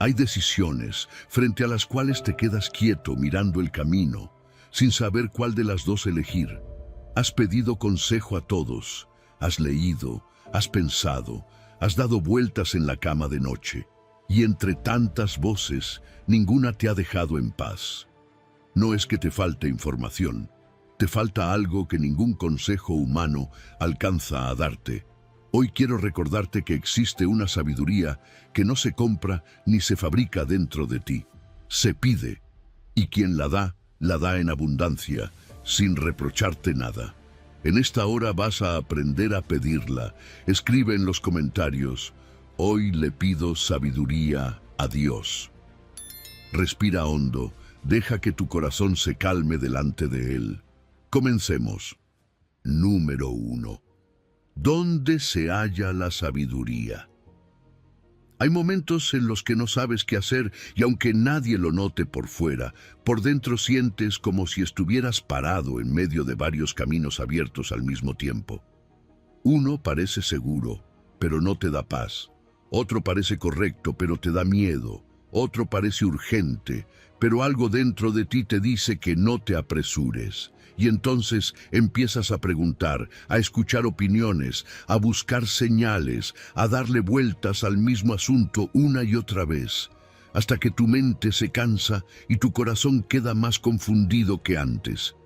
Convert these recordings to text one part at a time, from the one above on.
Hay decisiones frente a las cuales te quedas quieto mirando el camino, sin saber cuál de las dos elegir. Has pedido consejo a todos, has leído, has pensado, has dado vueltas en la cama de noche, y entre tantas voces, ninguna te ha dejado en paz. No es que te falte información, te falta algo que ningún consejo humano alcanza a darte. Hoy quiero recordarte que existe una sabiduría que no se compra ni se fabrica dentro de ti. Se pide, y quien la da en abundancia, sin reprocharte nada. En esta hora vas a aprender a pedirla. Escribe en los comentarios: hoy le pido sabiduría a Dios. Respira hondo, deja que tu corazón se calme delante de Él. Comencemos. Número 1. ¿Dónde se halla la sabiduría? Hay momentos en los que no sabes qué hacer y aunque nadie lo note por fuera, por dentro sientes como si estuvieras parado en medio de varios caminos abiertos al mismo tiempo. Uno parece seguro, pero no te da paz. Otro parece correcto, pero te da miedo. Otro parece urgente, pero algo dentro de ti te dice que no te apresures. Y entonces empiezas a preguntar, a escuchar opiniones, a buscar señales, a darle vueltas al mismo asunto una y otra vez, hasta que tu mente se cansa y tu corazón queda más confundido que antes.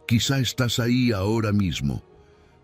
Quizá estás ahí ahora mismo,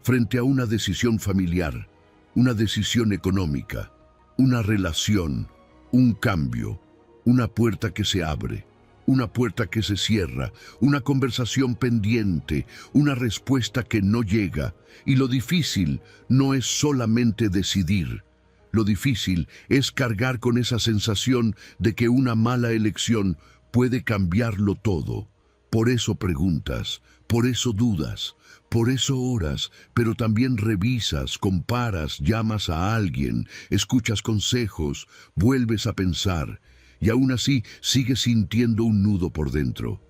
frente a una decisión familiar, una decisión económica, una relación, un cambio, una puerta que se abre, una puerta que se cierra, una conversación pendiente, una respuesta que no llega. Y lo difícil no es solamente decidir. Lo difícil es cargar con esa sensación de que una mala elección puede cambiarlo todo. Por eso preguntas, por eso dudas, por eso oras, pero también revisas, comparas, llamas a alguien, escuchas consejos, vuelves a pensar. Y aún así sigues sintiendo un nudo por dentro.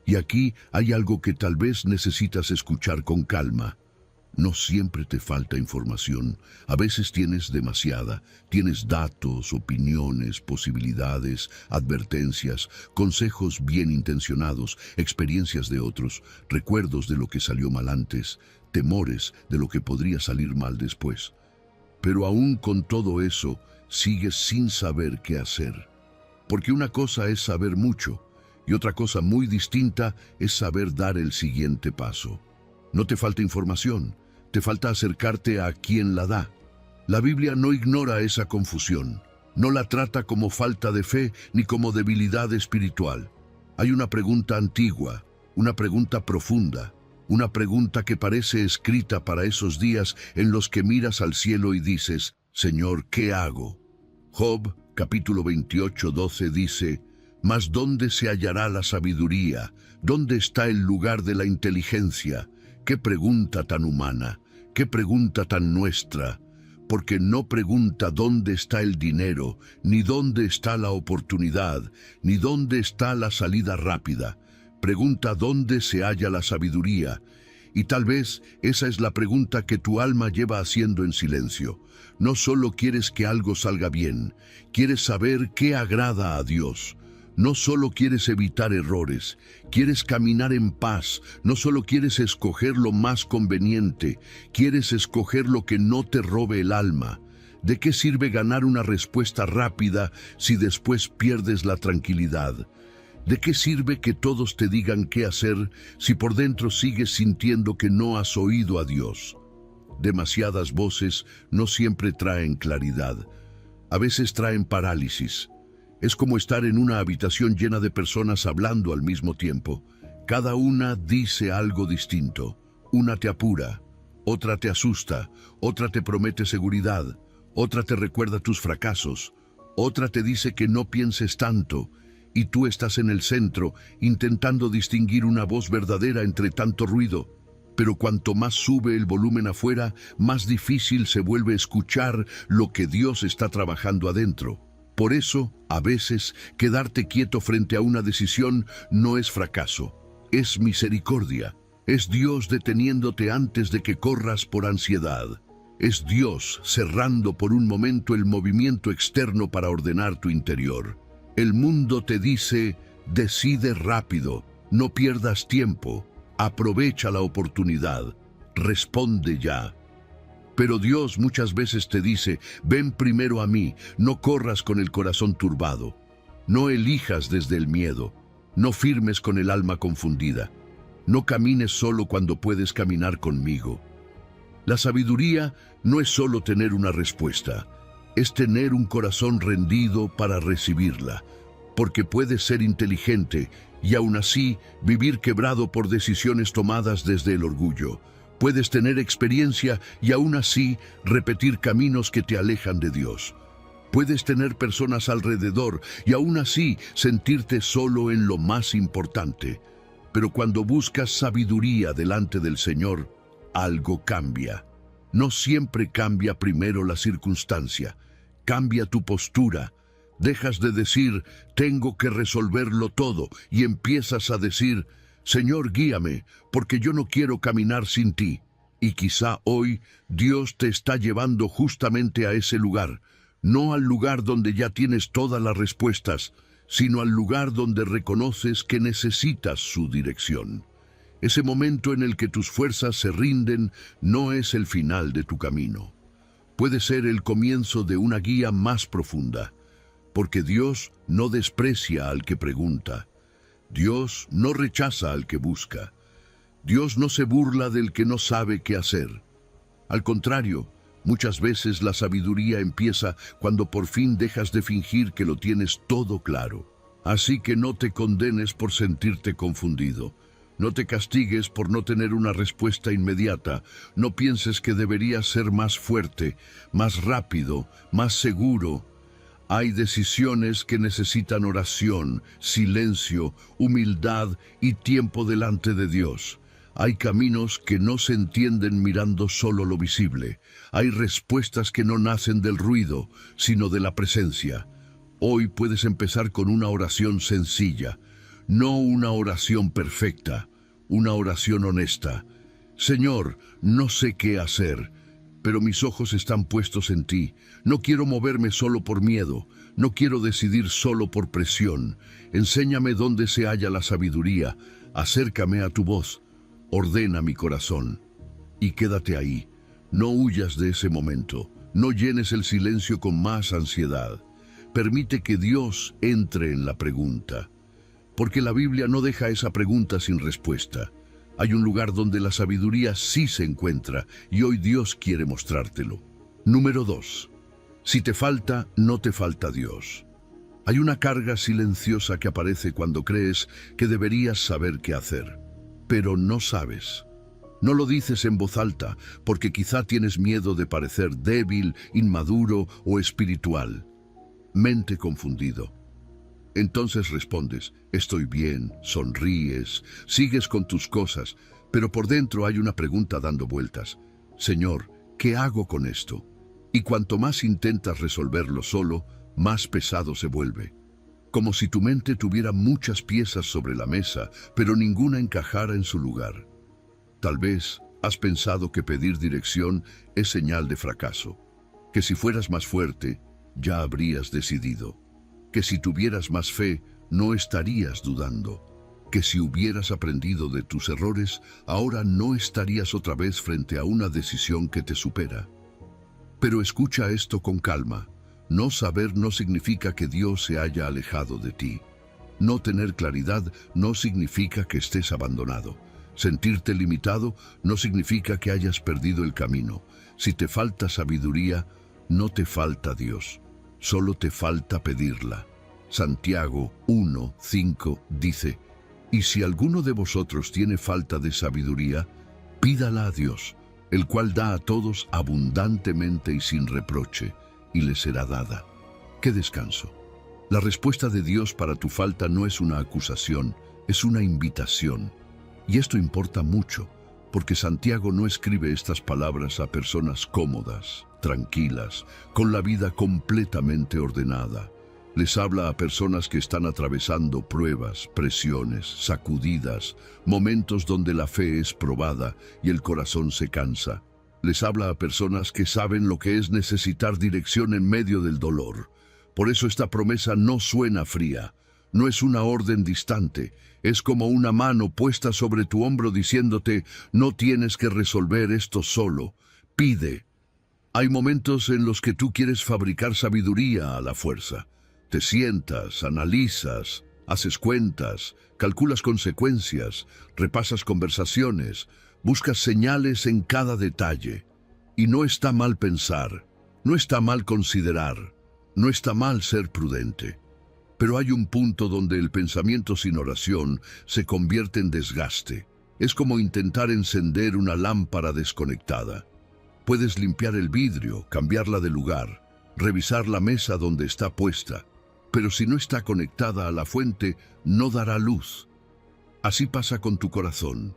Y aquí hay algo que tal vez necesitas escuchar con calma. No siempre te falta información. A veces tienes demasiada. Tienes datos, opiniones, posibilidades, advertencias, consejos bien intencionados, experiencias de otros, recuerdos de lo que salió mal antes, temores de lo que podría salir mal después. Pero aún con todo eso, sigues sin saber qué hacer. Porque una cosa es saber mucho y otra cosa muy distinta es saber dar el siguiente paso. No te falta información, te falta acercarte a quien la da. La Biblia no ignora esa confusión, no la trata como falta de fe ni como debilidad espiritual. Hay una pregunta antigua, una pregunta profunda, una pregunta que parece escrita para esos días en los que miras al cielo y dices: Señor, ¿qué hago? Job capítulo 28:12 dice: «Mas ¿dónde se hallará la sabiduría? ¿Dónde está el lugar de la inteligencia?» Qué pregunta tan humana, qué pregunta tan nuestra, porque no pregunta dónde está el dinero, ni dónde está la oportunidad, ni dónde está la salida rápida. Pregunta dónde se halla la sabiduría. Y tal vez esa es la pregunta que tu alma lleva haciendo en silencio. No solo quieres que algo salga bien, quieres saber qué agrada a Dios. No solo quieres evitar errores, quieres caminar en paz. No solo quieres escoger lo más conveniente, quieres escoger lo que no te robe el alma. ¿De qué sirve ganar una respuesta rápida si después pierdes la tranquilidad? ¿De qué sirve que todos te digan qué hacer si por dentro sigues sintiendo que no has oído a Dios? Demasiadas voces no siempre traen claridad. A veces traen parálisis. Es como estar en una habitación llena de personas hablando al mismo tiempo. Cada una dice algo distinto. Una te apura, otra te asusta, otra te promete seguridad, otra te recuerda tus fracasos, otra te dice que no pienses tanto. Y tú estás en el centro, intentando distinguir una voz verdadera entre tanto ruido. Pero cuanto más sube el volumen afuera, más difícil se vuelve escuchar lo que Dios está trabajando adentro. Por eso, a veces, quedarte quieto frente a una decisión no es fracaso, es misericordia. Es Dios deteniéndote antes de que corras por ansiedad. Es Dios cerrando por un momento el movimiento externo para ordenar tu interior. El mundo te dice, decide rápido, no pierdas tiempo, aprovecha la oportunidad, responde ya. Pero Dios muchas veces te dice, ven primero a mí, no corras con el corazón turbado, no elijas desde el miedo, no firmes con el alma confundida, no camines solo cuando puedes caminar conmigo. La sabiduría no es solo tener una respuesta, es tener un corazón rendido para recibirla, porque puedes ser inteligente y aún así vivir quebrado por decisiones tomadas desde el orgullo. Puedes tener experiencia y aún así repetir caminos que te alejan de Dios. Puedes tener personas alrededor y aún así sentirte solo en lo más importante. Pero cuando buscas sabiduría delante del Señor, algo cambia. No siempre cambia primero la circunstancia, cambia tu postura. Dejas de decir, tengo que resolverlo todo, y empiezas a decir, Señor, guíame, porque yo no quiero caminar sin ti. Y quizá hoy Dios te está llevando justamente a ese lugar, no al lugar donde ya tienes todas las respuestas, sino al lugar donde reconoces que necesitas su dirección. Ese momento en el que tus fuerzas se rinden no es el final de tu camino. Puede ser el comienzo de una guía más profunda, porque Dios no desprecia al que pregunta. Dios no rechaza al que busca. Dios no se burla del que no sabe qué hacer. Al contrario, muchas veces la sabiduría empieza cuando por fin dejas de fingir que lo tienes todo claro. Así que no te condenes por sentirte confundido. No te castigues por no tener una respuesta inmediata. No pienses que deberías ser más fuerte, más rápido, más seguro. Hay decisiones que necesitan oración, silencio, humildad y tiempo delante de Dios. Hay caminos que no se entienden mirando solo lo visible. Hay respuestas que no nacen del ruido, sino de la presencia. Hoy puedes empezar con una oración sencilla, no una oración perfecta, una oración honesta. Señor, no sé qué hacer, pero mis ojos están puestos en ti. No quiero moverme solo por miedo, no quiero decidir solo por presión. Enséñame dónde se halla la sabiduría, acércame a tu voz, ordena mi corazón. Y quédate ahí, no huyas de ese momento, no llenes el silencio con más ansiedad. Permite que Dios entre en la pregunta, porque la Biblia no deja esa pregunta sin respuesta. Hay un lugar donde la sabiduría sí se encuentra y hoy Dios quiere mostrártelo. Número 2. Si te falta, no te falta Dios. Hay una carga silenciosa que aparece cuando crees que deberías saber qué hacer, pero no sabes. No lo dices en voz alta porque quizá tienes miedo de parecer débil, inmaduro o espiritual. Mente confundido. Entonces respondes, estoy bien, sonríes, sigues con tus cosas, pero por dentro hay una pregunta dando vueltas. Señor, ¿qué hago con esto? Y cuanto más intentas resolverlo solo, más pesado se vuelve. Como si tu mente tuviera muchas piezas sobre la mesa, pero ninguna encajara en su lugar. Tal vez has pensado que pedir dirección es señal de fracaso, que si fueras más fuerte, ya habrías decidido. Que si tuvieras más fe, no estarías dudando. Que si hubieras aprendido de tus errores, ahora no estarías otra vez frente a una decisión que te supera. Pero escucha esto con calma. No saber no significa que Dios se haya alejado de ti. No tener claridad no significa que estés abandonado. Sentirte limitado no significa que hayas perdido el camino. Si te falta sabiduría, no te falta Dios. Solo te falta pedirla. Santiago 1:5 dice, y si alguno de vosotros tiene falta de sabiduría, pídala a Dios, el cual da a todos abundantemente y sin reproche, y le será dada. ¡Qué descanso! La respuesta de Dios para tu falta no es una acusación, es una invitación. Y esto importa mucho, porque Santiago no escribe estas palabras a personas cómodas, tranquilas, con la vida completamente ordenada. Les habla a personas que están atravesando pruebas, presiones, sacudidas, momentos donde la fe es probada y el corazón se cansa. Les habla a personas que saben lo que es necesitar dirección en medio del dolor. Por eso esta promesa no suena fría, no es una orden distante, es como una mano puesta sobre tu hombro diciéndote, no tienes que resolver esto solo, pide. Hay momentos en los que tú quieres fabricar sabiduría a la fuerza. Te sientas, analizas, haces cuentas, calculas consecuencias, repasas conversaciones, buscas señales en cada detalle. Y no está mal pensar, no está mal considerar, no está mal ser prudente. Pero hay un punto donde el pensamiento sin oración se convierte en desgaste. Es como intentar encender una lámpara desconectada. Puedes limpiar el vidrio, cambiarla de lugar, revisar la mesa donde está puesta, pero si no está conectada a la fuente, no dará luz. Así pasa con tu corazón.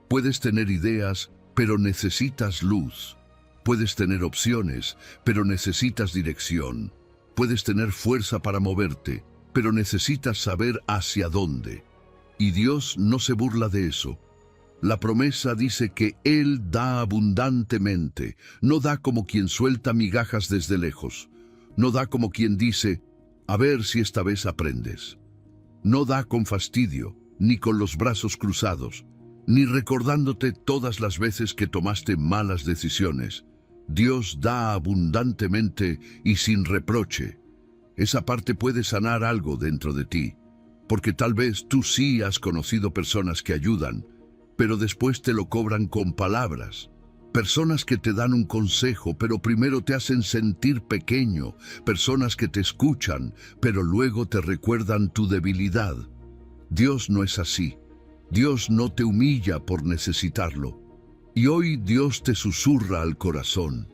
Puedes tener ideas, pero necesitas luz. Puedes tener opciones, pero necesitas dirección. Puedes tener fuerza para moverte, pero necesitas saber hacia dónde. Y Dios no se burla de eso. La promesa dice que Él da abundantemente, no da como quien suelta migajas desde lejos, no da como quien dice, a ver si esta vez aprendes. No da con fastidio, ni con los brazos cruzados, ni recordándote todas las veces que tomaste malas decisiones. Dios da abundantemente y sin reproche. Esa parte puede sanar algo dentro de ti, porque tal vez tú sí has conocido personas que ayudan, pero después te lo cobran con palabras. Personas que te dan un consejo, pero primero te hacen sentir pequeño. Personas que te escuchan, pero luego te recuerdan tu debilidad. Dios no es así. Dios no te humilla por necesitarlo. Y hoy Dios te susurra al corazón.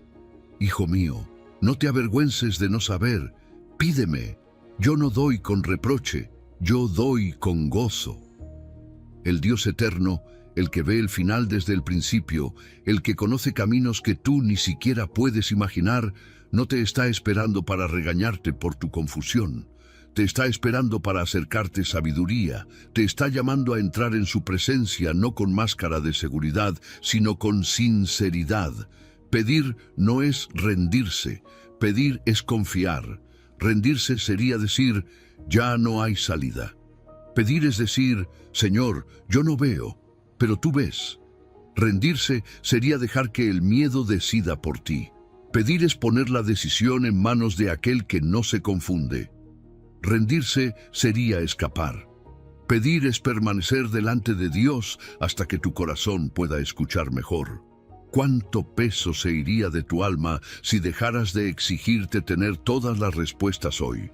Hijo mío, no te avergüences de no saber. Pídeme. Yo no doy con reproche, yo doy con gozo. El Dios eterno, el que ve el final desde el principio, el que conoce caminos que tú ni siquiera puedes imaginar, no te está esperando para regañarte por tu confusión. Te está esperando para acercarte sabiduría. Te está llamando a entrar en su presencia no con máscara de seguridad, sino con sinceridad. Pedir no es rendirse, pedir es confiar. Rendirse sería decir, ya no hay salida. Pedir es decir, Señor, yo no veo, pero tú ves. Rendirse sería dejar que el miedo decida por ti. Pedir es poner la decisión en manos de aquel que no se confunde. Rendirse sería escapar. Pedir es permanecer delante de Dios hasta que tu corazón pueda escuchar mejor. ¿Cuánto peso se iría de tu alma si dejaras de exigirte tener todas las respuestas hoy?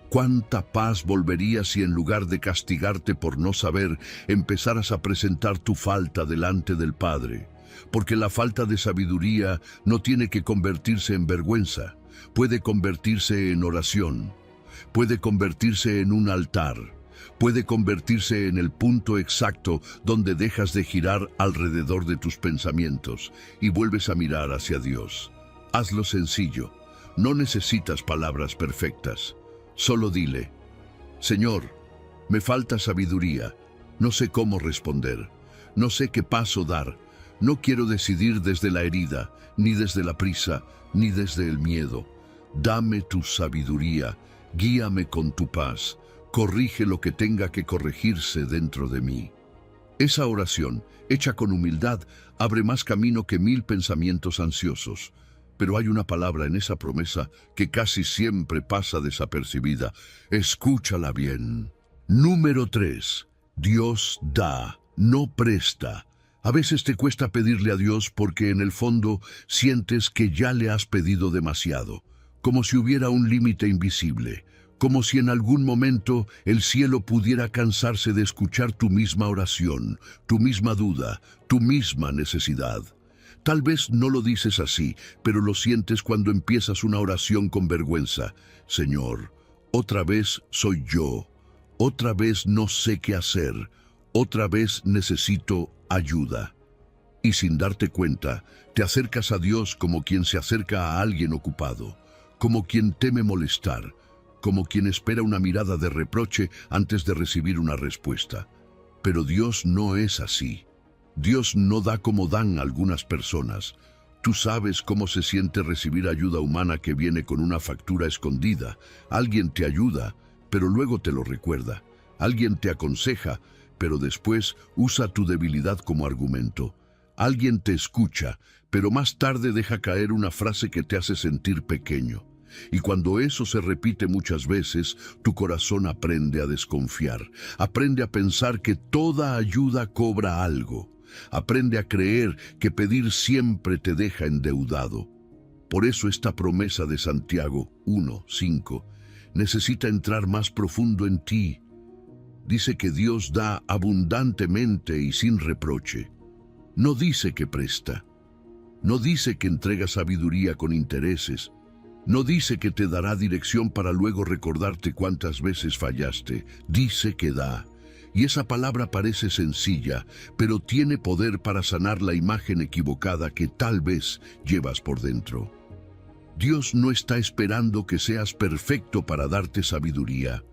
¿Cuánta paz volvería si en lugar de castigarte por no saber, empezaras a presentar tu falta delante del Padre? Porque la falta de sabiduría no tiene que convertirse en vergüenza, puede convertirse en oración. Puede convertirse en un altar, puede convertirse en el punto exacto donde dejas de girar alrededor de tus pensamientos y vuelves a mirar hacia Dios. Hazlo sencillo, no necesitas palabras perfectas, solo dile, Señor, me falta sabiduría, no sé cómo responder, no sé qué paso dar, no quiero decidir desde la herida, ni desde la prisa, ni desde el miedo. Dame tu sabiduría. Guíame con tu paz, corrige lo que tenga que corregirse dentro de mí. Esa oración, hecha con humildad, abre más camino que 1000 pensamientos ansiosos. Pero hay una palabra en esa promesa que casi siempre pasa desapercibida. Escúchala bien. Número 3. Dios da, no presta. A veces te cuesta pedirle a Dios porque en el fondo sientes que ya le has pedido demasiado. Como si hubiera un límite invisible, como si en algún momento el cielo pudiera cansarse de escuchar tu misma oración, tu misma duda, tu misma necesidad. Tal vez no lo dices así, pero lo sientes cuando empiezas una oración con vergüenza. Señor, otra vez soy yo, otra vez no sé qué hacer, otra vez necesito ayuda. Y sin darte cuenta, te acercas a Dios como quien se acerca a alguien ocupado, como quien teme molestar, como quien espera una mirada de reproche antes de recibir una respuesta. Pero Dios no es así. Dios no da como dan algunas personas. Tú sabes cómo se siente recibir ayuda humana que viene con una factura escondida. Alguien te ayuda, pero luego te lo recuerda. Alguien te aconseja, pero después usa tu debilidad como argumento. Alguien te escucha, pero más tarde deja caer una frase que te hace sentir pequeño. Y cuando eso se repite muchas veces, tu corazón aprende a desconfiar. Aprende a pensar que toda ayuda cobra algo. Aprende a creer que pedir siempre te deja endeudado. Por eso esta promesa de Santiago 1:5 necesita entrar más profundo en ti. Dice que Dios da abundantemente y sin reproche. No dice que presta. No dice que entrega sabiduría con intereses. No dice que te dará dirección para luego recordarte cuántas veces fallaste. Dice que da. Y esa palabra parece sencilla, pero tiene poder para sanar la imagen equivocada que tal vez llevas por dentro. Dios no está esperando que seas perfecto para darte sabiduría.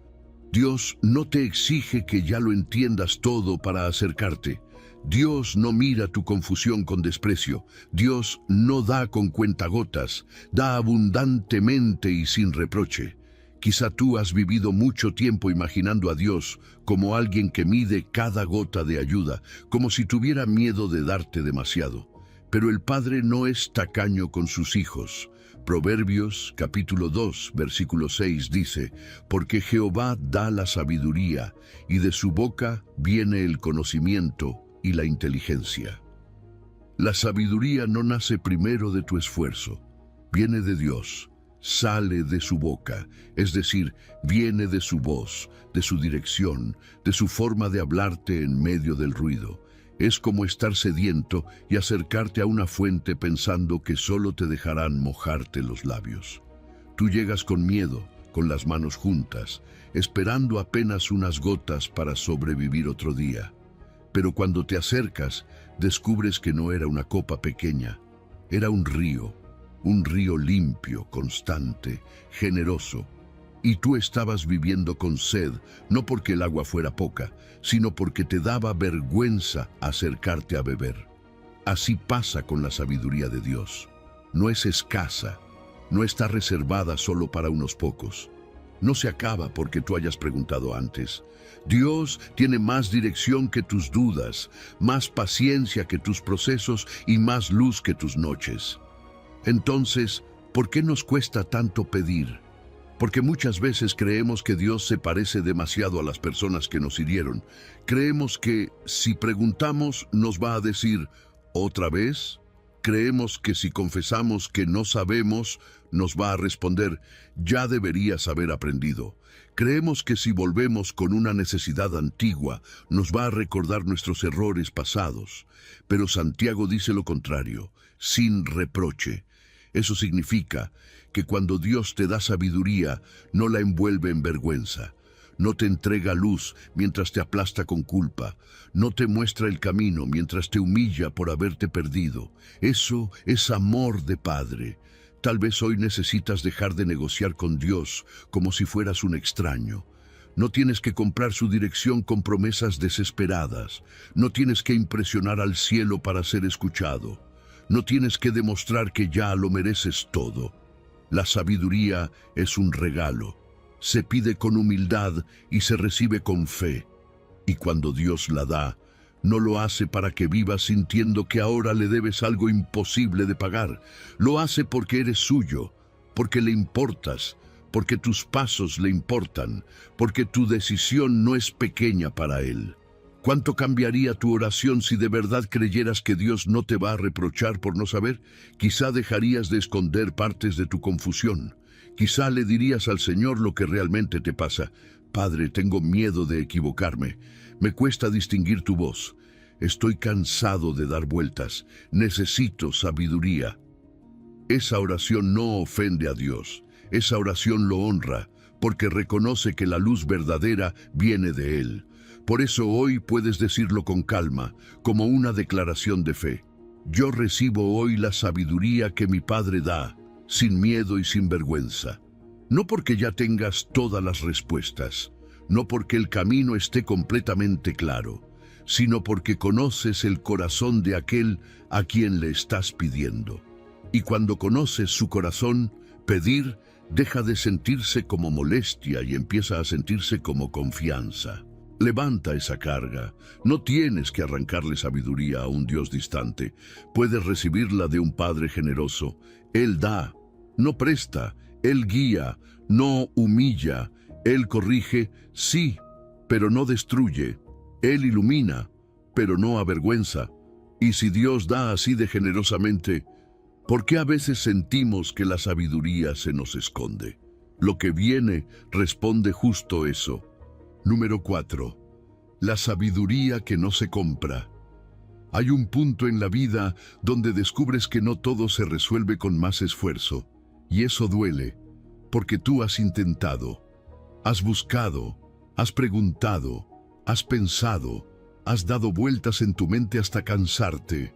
Dios no te exige que ya lo entiendas todo para acercarte. Dios no mira tu confusión con desprecio. Dios no da con cuentagotas, da abundantemente y sin reproche. Quizá tú has vivido mucho tiempo imaginando a Dios como alguien que mide cada gota de ayuda, como si tuviera miedo de darte demasiado. Pero el Padre no es tacaño con sus hijos. Proverbios capítulo 2, versículo 6 dice, porque Jehová da la sabiduría, y de su boca viene el conocimiento y la inteligencia. La sabiduría no nace primero de tu esfuerzo, viene de Dios. Sale de su boca, es decir, viene de su voz, de su dirección, de su forma de hablarte en medio del ruido. Es como estar sediento y acercarte a una fuente pensando que solo te dejarán mojarte los labios. Tú llegas con miedo, con las manos juntas, esperando apenas unas gotas para sobrevivir otro día. Pero cuando te acercas, descubres que no era una copa pequeña, era un río limpio, constante, generoso. Y tú estabas viviendo con sed, no porque el agua fuera poca, sino porque te daba vergüenza acercarte a beber. Así pasa con la sabiduría de Dios. No es escasa, no está reservada solo para unos pocos. No se acaba porque tú hayas preguntado antes. Dios tiene más dirección que tus dudas, más paciencia que tus procesos y más luz que tus noches. Entonces, ¿por qué nos cuesta tanto pedir? Porque muchas veces creemos que Dios se parece demasiado a las personas que nos hirieron. Creemos que si preguntamos nos va a decir, ¿otra vez? Creemos que si confesamos que no sabemos, nos va a responder, ya deberías haber aprendido. Creemos que si volvemos con una necesidad antigua, nos va a recordar nuestros errores pasados. Pero Santiago dice lo contrario, sin reproche. Eso significa que cuando Dios te da sabiduría, no la envuelve en vergüenza. No te entrega luz mientras te aplasta con culpa. No te muestra el camino mientras te humilla por haberte perdido. Eso es amor de Padre. Tal vez hoy necesitas dejar de negociar con Dios como si fueras un extraño. No tienes que comprar su dirección con promesas desesperadas. No tienes que impresionar al cielo para ser escuchado. No tienes que demostrar que ya lo mereces todo. La sabiduría es un regalo. Se pide con humildad y se recibe con fe. Y cuando Dios la da, no lo hace para que vivas sintiendo que ahora le debes algo imposible de pagar. Lo hace porque eres suyo, porque le importas, porque tus pasos le importan, porque tu decisión no es pequeña para Él. ¿Cuánto cambiaría tu oración si de verdad creyeras que Dios no te va a reprochar por no saber? Quizá dejarías de esconder partes de tu confusión. Quizá le dirías al Señor lo que realmente te pasa. Padre, tengo miedo de equivocarme. Me cuesta distinguir tu voz. Estoy cansado de dar vueltas. Necesito sabiduría. Esa oración no ofende a Dios. Esa oración lo honra, porque reconoce que la luz verdadera viene de Él. Por eso hoy puedes decirlo con calma, como una declaración de fe. Yo recibo hoy la sabiduría que mi Padre da, sin miedo y sin vergüenza. No porque ya tengas todas las respuestas, no porque el camino esté completamente claro, sino porque conoces el corazón de aquel a quien le estás pidiendo. Y cuando conoces su corazón, pedir deja de sentirse como molestia y empieza a sentirse como confianza. Levanta esa carga. No tienes que arrancarle sabiduría a un Dios distante. Puedes recibirla de un Padre generoso. Él da, no presta. Él guía, no humilla. Él corrige, sí, pero no destruye. Él ilumina, pero no avergüenza. Y si Dios da así de generosamente, ¿por qué a veces sentimos que la sabiduría se nos esconde? Lo que viene responde justo eso. Número 4. La sabiduría que no se compra. Hay un punto en la vida donde descubres que no todo se resuelve con más esfuerzo. Y eso duele, porque tú has intentado, has buscado, has preguntado, has pensado, has dado vueltas en tu mente hasta cansarte.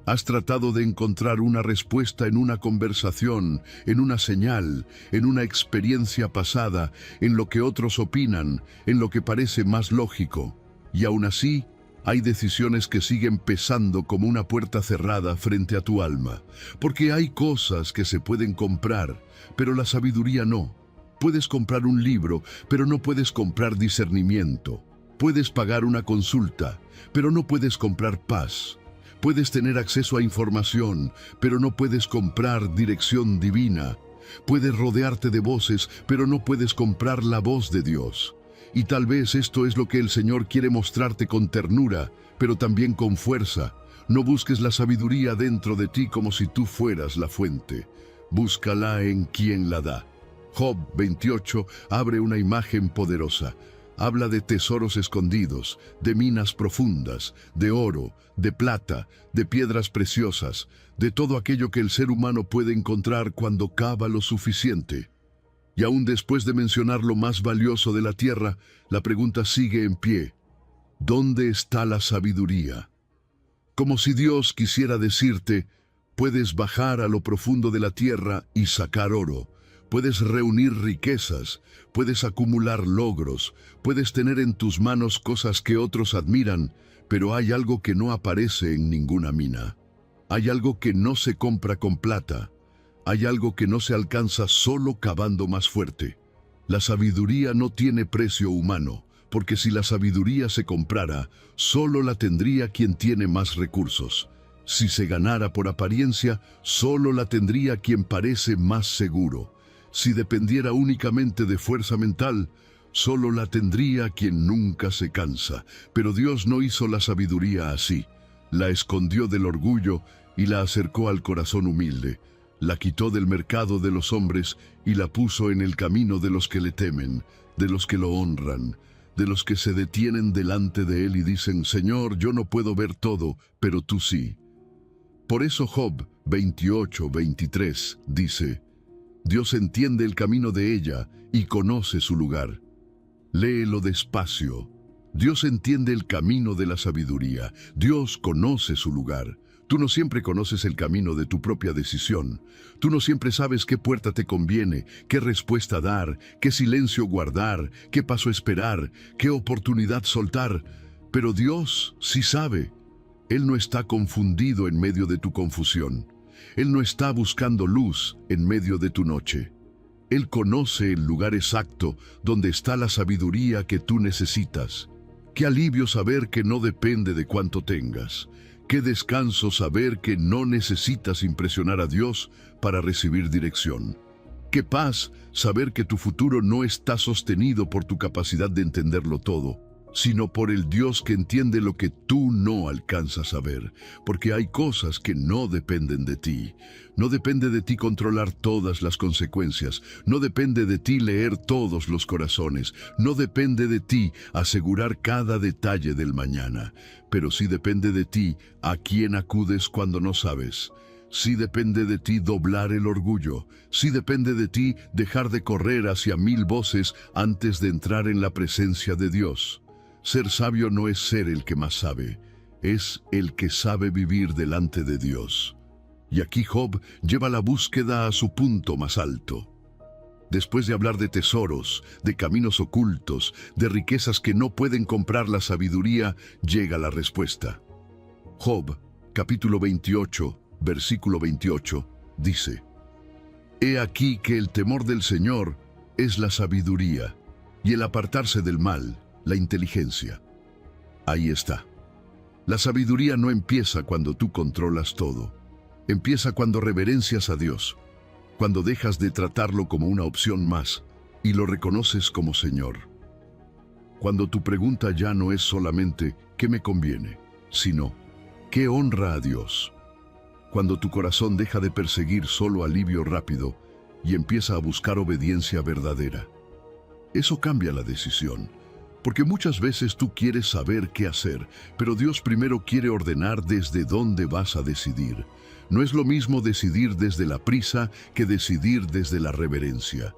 Has tratado de encontrar una respuesta en una conversación, en una señal, en una experiencia pasada, en lo que otros opinan, en lo que parece más lógico. Y aún así, hay decisiones que siguen pesando como una puerta cerrada frente a tu alma. Porque hay cosas que se pueden comprar, pero la sabiduría no. Puedes comprar un libro, pero no puedes comprar discernimiento. Puedes pagar una consulta, pero no puedes comprar paz. Puedes tener acceso a información, pero no puedes comprar dirección divina. Puedes rodearte de voces, pero no puedes comprar la voz de Dios. Y tal vez esto es lo que el Señor quiere mostrarte con ternura, pero también con fuerza. No busques la sabiduría dentro de ti como si tú fueras la fuente. Búscala en quien la da. Job 28 abre una imagen poderosa. Habla de tesoros escondidos, de minas profundas, de oro, de plata, de piedras preciosas, de todo aquello que el ser humano puede encontrar cuando cava lo suficiente. Y aún después de mencionar lo más valioso de la tierra, la pregunta sigue en pie. ¿Dónde está la sabiduría? Como si Dios quisiera decirte, puedes bajar a lo profundo de la tierra y sacar oro. Puedes reunir riquezas, puedes acumular logros, puedes tener en tus manos cosas que otros admiran, pero hay algo que no aparece en ninguna mina. Hay algo que no se compra con plata. Hay algo que no se alcanza solo cavando más fuerte. La sabiduría no tiene precio humano, porque si la sabiduría se comprara, solo la tendría quien tiene más recursos. Si se ganara por apariencia, solo la tendría quien parece más seguro. Si dependiera únicamente de fuerza mental, solo la tendría quien nunca se cansa. Pero Dios no hizo la sabiduría así. La escondió del orgullo y la acercó al corazón humilde. La quitó del mercado de los hombres y la puso en el camino de los que le temen, de los que lo honran, de los que se detienen delante de él y dicen, Señor, yo no puedo ver todo, pero tú sí. Por eso Job 28:23 dice, Dios entiende el camino de ella y conoce su lugar. Léelo despacio. Dios entiende el camino de la sabiduría. Dios conoce su lugar. Tú no siempre conoces el camino de tu propia decisión. Tú no siempre sabes qué puerta te conviene, qué respuesta dar, qué silencio guardar, qué paso esperar, qué oportunidad soltar. Pero Dios sí sabe. Él no está confundido en medio de tu confusión. Él no está buscando luz en medio de tu noche. Él conoce el lugar exacto donde está la sabiduría que tú necesitas. Qué alivio saber que no depende de cuánto tengas. Qué descanso saber que no necesitas impresionar a Dios para recibir dirección. Qué paz saber que tu futuro no está sostenido por tu capacidad de entenderlo todo, sino por el Dios que entiende lo que tú no alcanzas a ver, porque hay cosas que no dependen de ti. No depende de ti controlar todas las consecuencias, no depende de ti leer todos los corazones, no depende de ti asegurar cada detalle del mañana, pero sí depende de ti a quién acudes cuando no sabes. Sí depende de ti doblar el orgullo, sí depende de ti dejar de correr hacia 1000 voces antes de entrar en la presencia de Dios. Ser sabio no es ser el que más sabe, es el que sabe vivir delante de Dios. Y aquí Job lleva la búsqueda a su punto más alto. Después de hablar de tesoros, de caminos ocultos, de riquezas que no pueden comprar la sabiduría, llega la respuesta. Job, capítulo 28, versículo 28, dice: He aquí que el temor del Señor es la sabiduría, y el apartarse del mal, la inteligencia. Ahí está. La sabiduría no empieza cuando tú controlas todo. Empieza cuando reverencias a Dios, cuando dejas de tratarlo como una opción más y lo reconoces como Señor. Cuando tu pregunta ya no es solamente ¿qué me conviene?, sino ¿qué honra a Dios? Cuando tu corazón deja de perseguir solo alivio rápido y empieza a buscar obediencia verdadera. Eso cambia la decisión, porque muchas veces tú quieres saber qué hacer, pero Dios primero quiere ordenar desde dónde vas a decidir. No es lo mismo decidir desde la prisa que decidir desde la reverencia.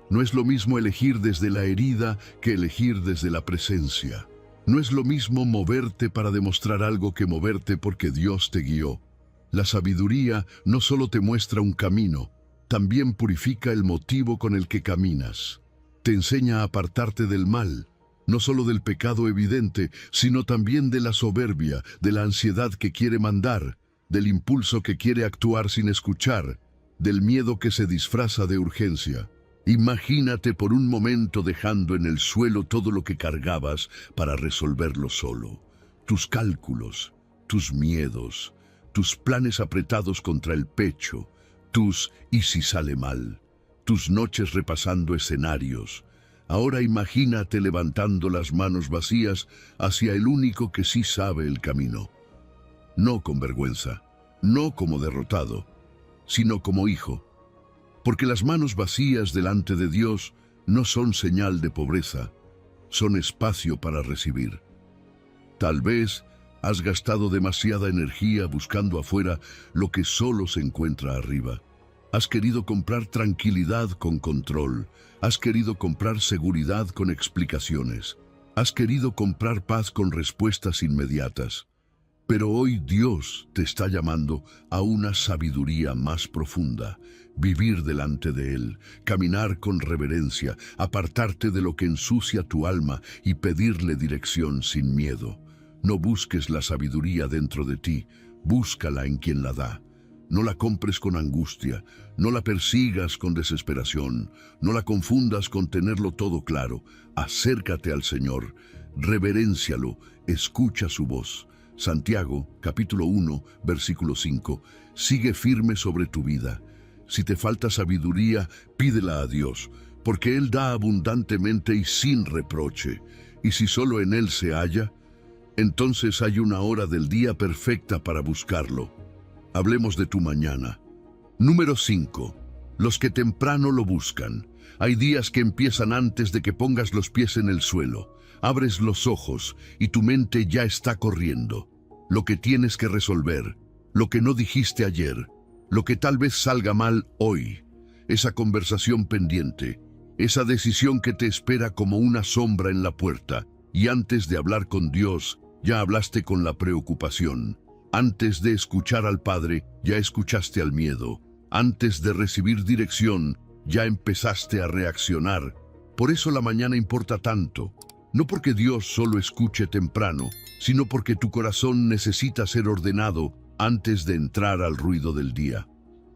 No es lo mismo elegir desde la herida que elegir desde la presencia. No es lo mismo moverte para demostrar algo que moverte porque Dios te guió. La sabiduría no solo te muestra un camino, también purifica el motivo con el que caminas. Te enseña a apartarte del mal, no solo del pecado evidente, sino también de la soberbia, de la ansiedad que quiere mandar, del impulso que quiere actuar sin escuchar, del miedo que se disfraza de urgencia. Imagínate por un momento dejando en el suelo todo lo que cargabas para resolverlo solo. Tus cálculos, tus miedos, tus planes apretados contra el pecho, tus «¿y si sale mal?», tus noches repasando escenarios. Ahora imagínate levantando las manos vacías hacia el único que sí sabe el camino. No con vergüenza, no como derrotado, sino como hijo. Porque las manos vacías delante de Dios no son señal de pobreza, son espacio para recibir. Tal vez has gastado demasiada energía buscando afuera lo que solo se encuentra arriba. Has querido comprar tranquilidad con control, has querido comprar seguridad con explicaciones, has querido comprar paz con respuestas inmediatas. Pero hoy Dios te está llamando a una sabiduría más profunda, vivir delante de Él, caminar con reverencia, apartarte de lo que ensucia tu alma y pedirle dirección sin miedo. No busques la sabiduría dentro de ti, búscala en quien la da. No la compres con angustia, no la persigas con desesperación, no la confundas con tenerlo todo claro. Acércate al Señor, reveréncialo, escucha su voz. Santiago, capítulo 1, versículo 5, sigue firme sobre tu vida. Si te falta sabiduría, pídela a Dios, porque Él da abundantemente y sin reproche. Y si solo en Él se halla, entonces hay una hora del día perfecta para buscarlo. Hablemos de tu mañana. Número 5. Los que temprano lo buscan. Hay días que empiezan antes de que pongas los pies en el suelo. Abres los ojos y tu mente ya está corriendo. Lo que tienes que resolver, lo que no dijiste ayer, lo que tal vez salga mal hoy, esa conversación pendiente, esa decisión que te espera como una sombra en la puerta. Y antes de hablar con Dios, ya hablaste con la preocupación. Antes de escuchar al Padre, ya escuchaste al miedo. Antes de recibir dirección, ya empezaste a reaccionar. Por eso la mañana importa tanto. No porque Dios solo escuche temprano, sino porque tu corazón necesita ser ordenado antes de entrar al ruido del día.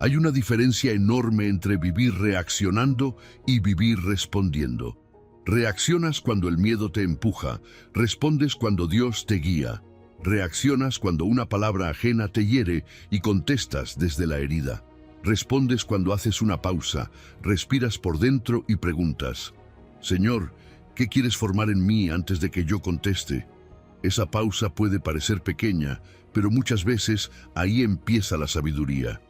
Hay una diferencia enorme entre vivir reaccionando y vivir respondiendo. Reaccionas cuando el miedo te empuja, respondes cuando Dios te guía. Reaccionas cuando una palabra ajena te hiere y contestas desde la herida. Respondes cuando haces una pausa, respiras por dentro y preguntas: Señor, ¿qué quieres formar en mí antes de que yo conteste? Esa pausa puede parecer pequeña, pero muchas veces ahí empieza la sabiduría.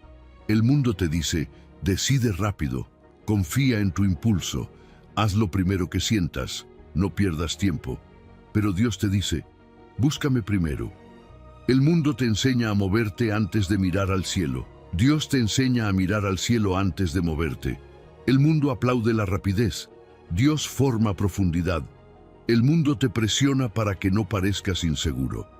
El mundo te dice: decide rápido, confía en tu impulso, haz lo primero que sientas, no pierdas tiempo. Pero Dios te dice: búscame primero. El mundo te enseña a moverte antes de mirar al cielo. Dios te enseña a mirar al cielo antes de moverte. El mundo aplaude la rapidez. Dios forma profundidad. El mundo te presiona para que no parezcas inseguro.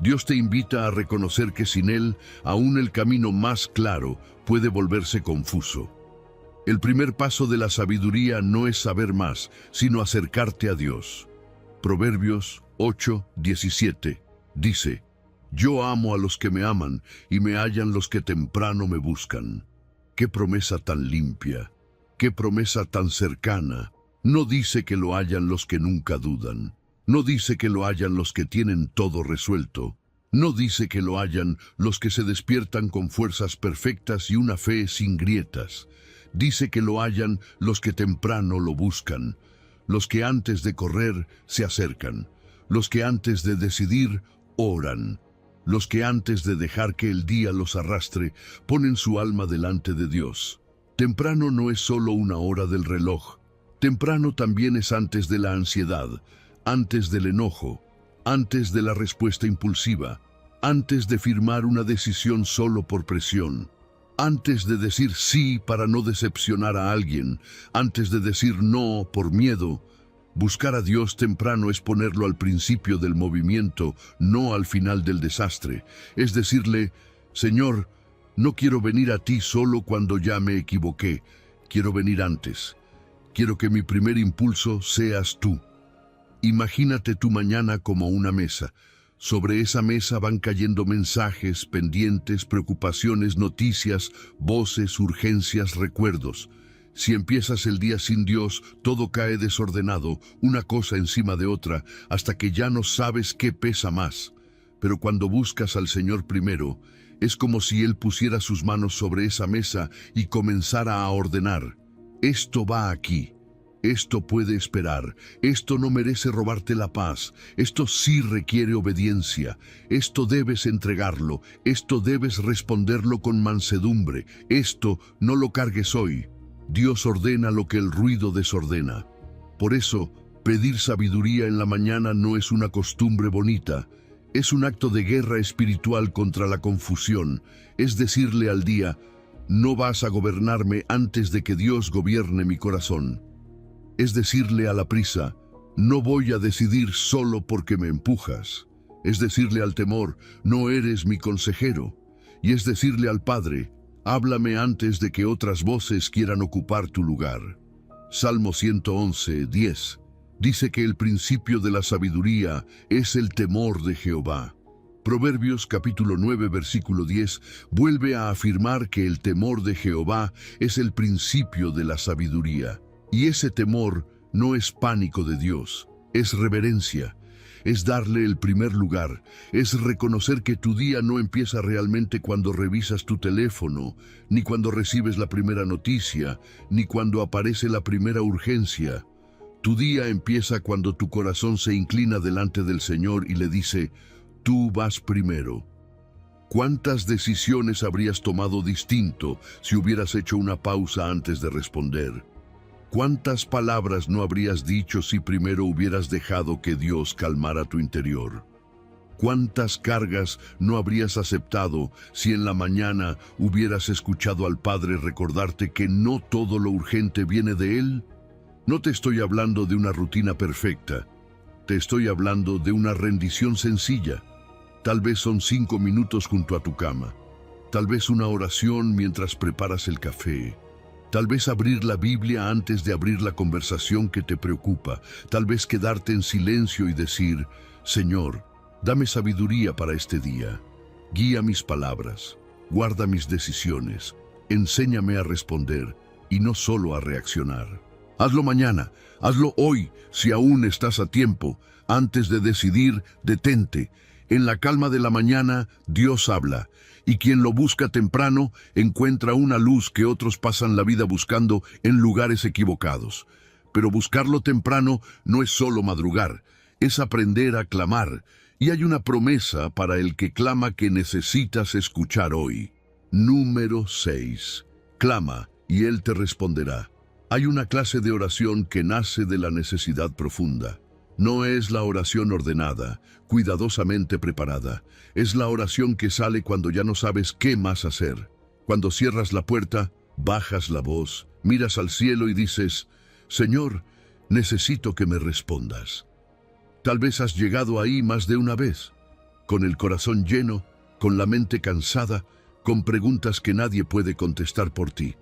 Dios te invita a reconocer que sin Él, aún el camino más claro puede volverse confuso. El primer paso de la sabiduría no es saber más, sino acercarte a Dios. Proverbios 8:17 dice: Yo amo a los que me aman y me hallan los que temprano me buscan. Qué promesa tan limpia, qué promesa tan cercana. No dice que lo hayan los que nunca dudan. No dice que lo hayan los que tienen todo resuelto. No dice que lo hayan los que se despiertan con fuerzas perfectas y una fe sin grietas. Dice que lo hayan los que temprano lo buscan, los que antes de correr se acercan, los que antes de decidir oran, los que antes de dejar que el día los arrastre ponen su alma delante de Dios. Temprano no es solo una hora del reloj. Temprano también es antes de la ansiedad, antes del enojo, antes de la respuesta impulsiva, antes de firmar una decisión solo por presión, antes de decir sí para no decepcionar a alguien, antes de decir no por miedo. Buscar a Dios temprano es ponerlo al principio del movimiento, no al final del desastre. Es decirle, Señor, no quiero venir a ti solo cuando ya me equivoqué, quiero venir antes. Quiero que mi primer impulso seas tú. Imagínate tu mañana como una mesa. Sobre esa mesa van cayendo mensajes, pendientes, preocupaciones, noticias, voces, urgencias, recuerdos. Si empiezas el día sin Dios, todo cae desordenado, una cosa encima de otra, hasta que ya no sabes qué pesa más. Pero cuando buscas al Señor primero, es como si Él pusiera sus manos sobre esa mesa y comenzara a ordenar. Esto va aquí. Esto puede esperar, esto no merece robarte la paz, esto sí requiere obediencia, esto debes entregarlo, esto debes responderlo con mansedumbre, esto no lo cargues hoy. Dios ordena lo que el ruido desordena. Por eso, pedir sabiduría en la mañana no es una costumbre bonita, es un acto de guerra espiritual contra la confusión, es decirle al día, no vas a gobernarme antes de que Dios gobierne mi corazón. Es decirle a la prisa, no voy a decidir solo porque me empujas. Es decirle al temor, no eres mi consejero. Y es decirle al Padre, háblame antes de que otras voces quieran ocupar tu lugar. Salmo 111, 10, dice que el principio de la sabiduría es el temor de Jehová. Proverbios capítulo 9, versículo 10, vuelve a afirmar que el temor de Jehová es el principio de la sabiduría. Y ese temor no es pánico de Dios, es reverencia, es darle el primer lugar, es reconocer que tu día no empieza realmente cuando revisas tu teléfono, ni cuando recibes la primera noticia, ni cuando aparece la primera urgencia. Tu día empieza cuando tu corazón se inclina delante del Señor y le dice, tú vas primero. ¿Cuántas decisiones habrías tomado distinto si hubieras hecho una pausa antes de responder? ¿Cuántas palabras no habrías dicho si primero hubieras dejado que Dios calmara tu interior? ¿Cuántas cargas no habrías aceptado si en la mañana hubieras escuchado al Padre recordarte que no todo lo urgente viene de Él? No te estoy hablando de una rutina perfecta, te estoy hablando de una rendición sencilla. Tal vez son 5 minutos junto a tu cama, tal vez una oración mientras preparas el café. Tal vez abrir la Biblia antes de abrir la conversación que te preocupa. Tal vez quedarte en silencio y decir, Señor, dame sabiduría para este día. Guía mis palabras, guarda mis decisiones, enséñame a responder y no solo a reaccionar. Hazlo mañana, hazlo hoy, si aún estás a tiempo. Antes de decidir, detente. En la calma de la mañana, Dios habla. Y quien lo busca temprano encuentra una luz que otros pasan la vida buscando en lugares equivocados. Pero buscarlo temprano no es solo madrugar, es aprender a clamar. Y hay una promesa para el que clama que necesitas escuchar hoy. Número 6. Clama y Él te responderá. Hay una clase de oración que nace de la necesidad profunda. No es la oración ordenada, cuidadosamente preparada. Es la oración que sale cuando ya no sabes qué más hacer. Cuando cierras la puerta, bajas la voz, miras al cielo y dices, Señor, necesito que me respondas. Tal vez has llegado ahí más de una vez, con el corazón lleno, con la mente cansada, con preguntas que nadie puede contestar por ti.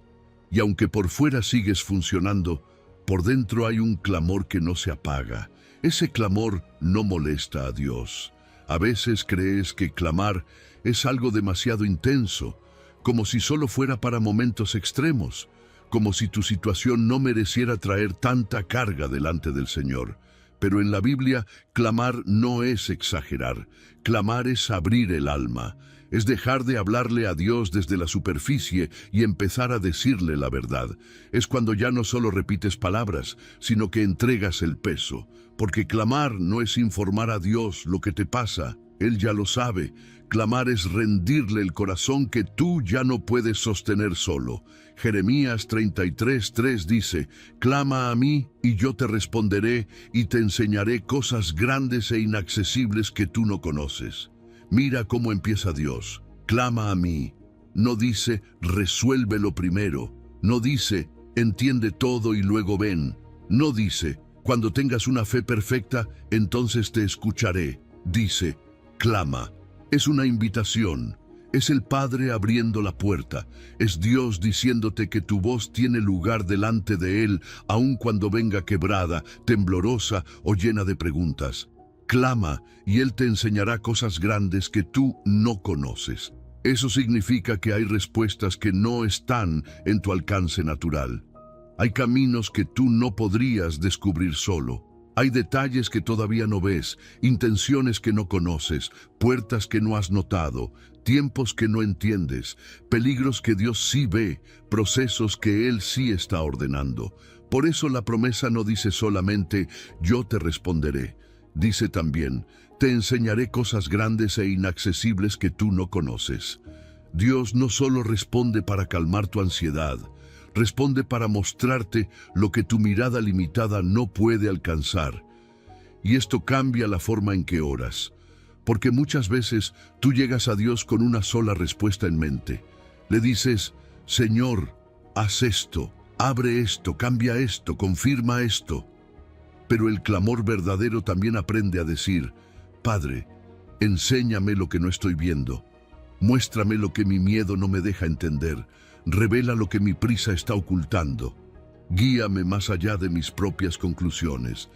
Y aunque por fuera sigues funcionando, por dentro hay un clamor que no se apaga. Ese clamor no molesta a Dios. A veces crees que clamar es algo demasiado intenso, como si solo fuera para momentos extremos, como si tu situación no mereciera traer tanta carga delante del Señor. Pero en la Biblia, clamar no es exagerar, clamar es abrir el alma, es dejar de hablarle a Dios desde la superficie y empezar a decirle la verdad. Es cuando ya no solo repites palabras, sino que entregas el peso, porque clamar no es informar a Dios lo que te pasa, Él ya lo sabe. Clamar es rendirle el corazón que tú ya no puedes sostener solo. Jeremías 33:3 dice, «Clama a mí y yo te responderé y te enseñaré cosas grandes e inaccesibles que tú no conoces». Mira cómo empieza Dios. Clama a mí. No dice, resuélvelo primero. No dice, entiende todo y luego ven. No dice, cuando tengas una fe perfecta, entonces te escucharé. Dice, clama. Es una invitación. Es el Padre abriendo la puerta. Es Dios diciéndote que tu voz tiene lugar delante de Él, aun cuando venga quebrada, temblorosa o llena de preguntas. Clama y Él te enseñará cosas grandes que tú no conoces. Eso significa que hay respuestas que no están en tu alcance natural. Hay caminos que tú no podrías descubrir solo. Hay detalles que todavía no ves, intenciones que no conoces, puertas que no has notado, tiempos que no entiendes, peligros que Dios sí ve, procesos que Él sí está ordenando. Por eso la promesa no dice solamente, yo te responderé. Dice también, te enseñaré cosas grandes e inaccesibles que tú no conoces. Dios no solo responde para calmar tu ansiedad, responde para mostrarte lo que tu mirada limitada no puede alcanzar. Y esto cambia la forma en que oras, porque muchas veces tú llegas a Dios con una sola respuesta en mente. Le dices, Señor, haz esto, abre esto, cambia esto, confirma esto. Pero el clamor verdadero también aprende a decir, Padre, enséñame lo que no estoy viendo, muéstrame lo que mi miedo no me deja entender, revela lo que mi prisa está ocultando, guíame más allá de mis propias conclusiones.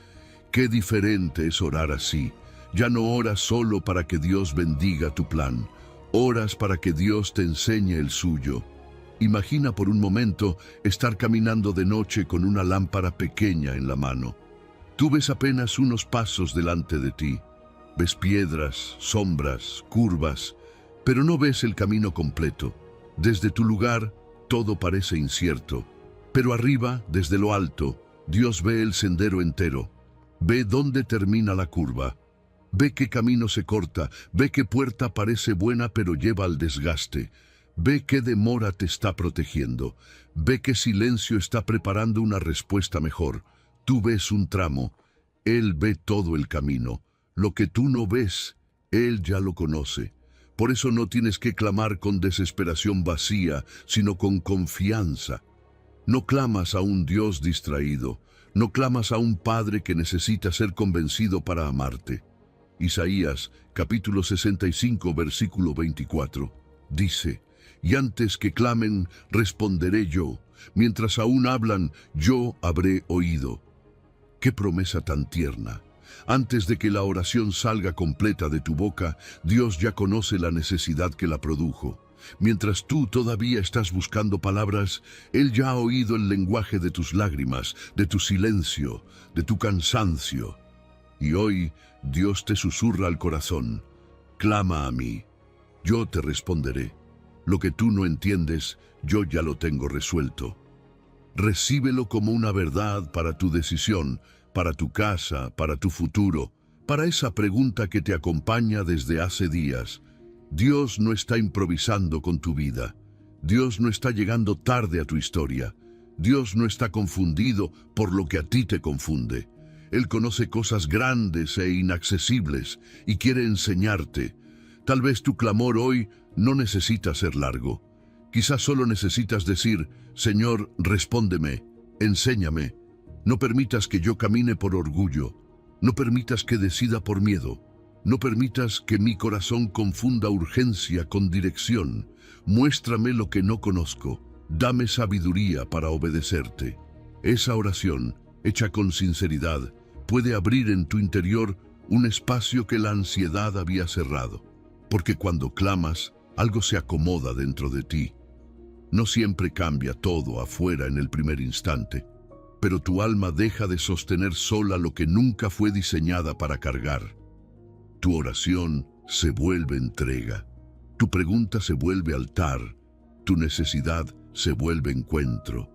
Qué diferente es orar así. Ya no oras solo para que Dios bendiga tu plan, oras para que Dios te enseñe el suyo. Imagina por un momento estar caminando de noche con una lámpara pequeña en la mano. Tú ves apenas unos pasos delante de ti. Ves piedras, sombras, curvas, pero no ves el camino completo. Desde tu lugar, todo parece incierto. Pero arriba, desde lo alto, Dios ve el sendero entero. Ve dónde termina la curva. Ve qué camino se corta. Ve qué puerta parece buena pero lleva al desgaste. Ve qué demora te está protegiendo. Ve qué silencio está preparando una respuesta mejor. Tú ves un tramo, Él ve todo el camino. Lo que tú no ves, Él ya lo conoce. Por eso no tienes que clamar con desesperación vacía, sino con confianza. No clamas a un Dios distraído, no clamas a un Padre que necesita ser convencido para amarte. Isaías, capítulo 65, versículo 24, dice, «Y antes que clamen, responderé yo. Mientras aún hablan, yo habré oído». ¡Qué promesa tan tierna! Antes de que la oración salga completa de tu boca, Dios ya conoce la necesidad que la produjo. Mientras tú todavía estás buscando palabras, Él ya ha oído el lenguaje de tus lágrimas, de tu silencio, de tu cansancio. Y hoy Dios te susurra al corazón, clama a mí, yo te responderé. Lo que tú no entiendes, yo ya lo tengo resuelto. Recíbelo como una verdad para tu decisión, para tu casa, para tu futuro, para esa pregunta que te acompaña desde hace días. Dios no está improvisando con tu vida. Dios no está llegando tarde a tu historia. Dios no está confundido por lo que a ti te confunde. Él conoce cosas grandes e inaccesibles y quiere enseñarte. Tal vez tu clamor hoy no necesita ser largo. Quizás solo necesitas decir, Señor, respóndeme, enséñame. No permitas que yo camine por orgullo. No permitas que decida por miedo. No permitas que mi corazón confunda urgencia con dirección. Muéstrame lo que no conozco. Dame sabiduría para obedecerte. Esa oración, hecha con sinceridad, puede abrir en tu interior un espacio que la ansiedad había cerrado. Porque cuando clamas, algo se acomoda dentro de ti. No siempre cambia todo afuera en el primer instante, pero tu alma deja de sostener sola lo que nunca fue diseñada para cargar. Tu oración se vuelve entrega, tu pregunta se vuelve altar, tu necesidad se vuelve encuentro.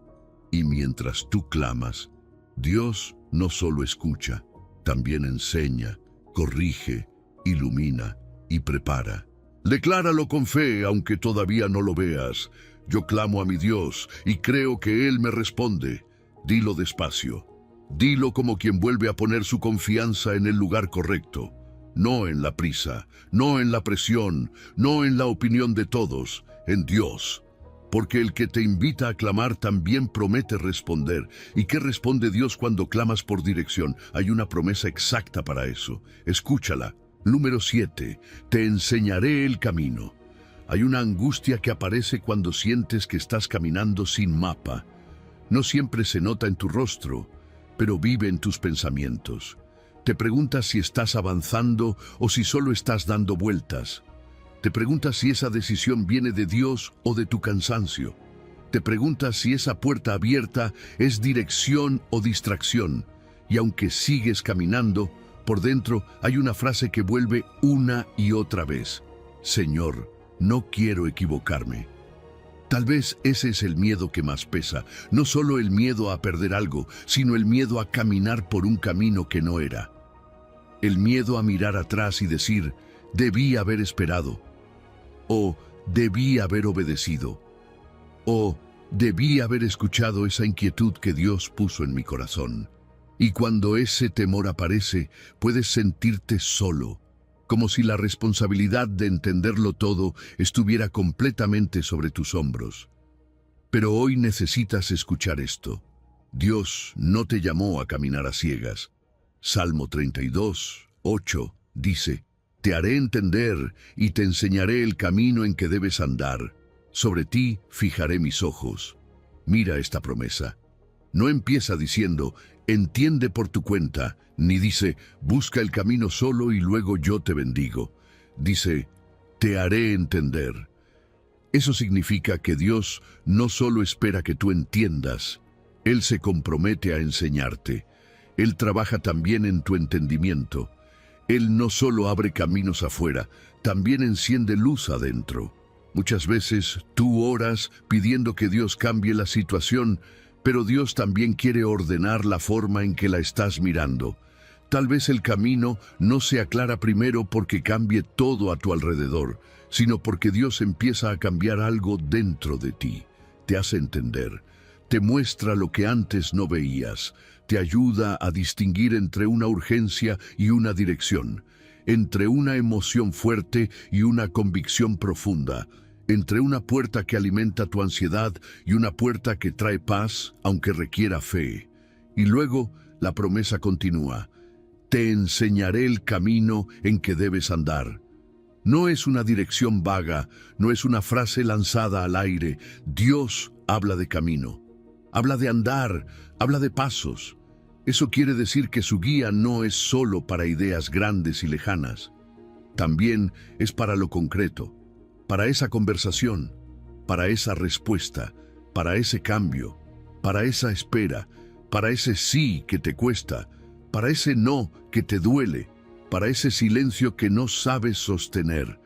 Y mientras tú clamas, Dios no solo escucha, también enseña, corrige, ilumina y prepara. Decláralo con fe, aunque todavía no lo veas. Yo clamo a mi Dios y creo que Él me responde. Dilo despacio. Dilo como quien vuelve a poner su confianza en el lugar correcto. No en la prisa, no en la presión, no en la opinión de todos, en Dios. Porque el que te invita a clamar también promete responder. ¿Y qué responde Dios cuando clamas por dirección? Hay una promesa exacta para eso. Escúchala. Número 7. Te enseñaré el camino. Hay una angustia que aparece cuando sientes que estás caminando sin mapa. No siempre se nota en tu rostro, pero vive en tus pensamientos. Te preguntas si estás avanzando o si solo estás dando vueltas. Te preguntas si esa decisión viene de Dios o de tu cansancio. Te preguntas si esa puerta abierta es dirección o distracción. Y aunque sigues caminando, por dentro hay una frase que vuelve una y otra vez. Señor, no quiero equivocarme. Tal vez ese es el miedo que más pesa. No solo el miedo a perder algo, sino el miedo a caminar por un camino que no era. El miedo a mirar atrás y decir, debí haber esperado. O debí haber obedecido. O debí haber escuchado esa inquietud que Dios puso en mi corazón. Y cuando ese temor aparece, puedes sentirte solo, como si la responsabilidad de entenderlo todo estuviera completamente sobre tus hombros. Pero hoy necesitas escuchar esto. Dios no te llamó a caminar a ciegas. Salmo 32, 8 dice, te haré entender y te enseñaré el camino en que debes andar. Sobre ti fijaré mis ojos. Mira esta promesa. No empieza diciendo, entiende por tu cuenta, ni dice, busca el camino solo y luego yo te bendigo. Dice, te haré entender. Eso significa que Dios no solo espera que tú entiendas, Él se compromete a enseñarte. Él trabaja también en tu entendimiento. Él no solo abre caminos afuera, también enciende luz adentro. Muchas veces tú oras pidiendo que Dios cambie la situación, pero Dios también quiere ordenar la forma en que la estás mirando. Tal vez el camino no se aclara primero porque cambie todo a tu alrededor, sino porque Dios empieza a cambiar algo dentro de ti. Te hace entender, te muestra lo que antes no veías, te ayuda a distinguir entre una urgencia y una dirección, entre una emoción fuerte y una convicción profunda, entre una puerta que alimenta tu ansiedad y una puerta que trae paz, aunque requiera fe. Y luego la promesa continúa. Te enseñaré el camino en que debes andar. No es una dirección vaga, no es una frase lanzada al aire. Dios habla de camino, habla de andar, habla de pasos. Eso quiere decir que su guía no es solo para ideas grandes y lejanas. También es para lo concreto. Para esa conversación, para esa respuesta, para ese cambio, para esa espera, para ese sí que te cuesta, para ese no que te duele, para ese silencio que no sabes sostener.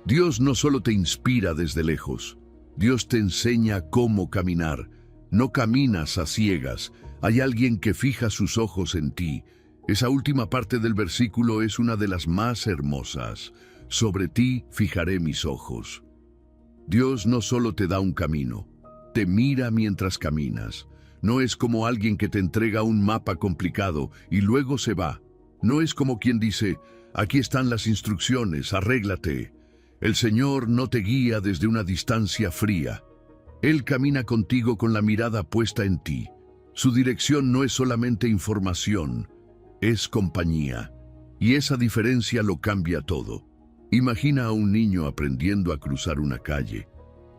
Dios no solo te inspira desde lejos, Dios te enseña cómo caminar. No caminas a ciegas, hay alguien que fija sus ojos en ti. Esa última parte del versículo es una de las más hermosas. Sobre ti fijaré mis ojos. Dios no solo te da un camino, te mira mientras caminas. No es como alguien que te entrega un mapa complicado y luego se va. No es como quien dice, aquí están las instrucciones, arréglate. El Señor no te guía desde una distancia fría. Él camina contigo con la mirada puesta en ti. Su dirección no es solamente información, es compañía. Y esa diferencia lo cambia todo. Imagina a un niño aprendiendo a cruzar una calle.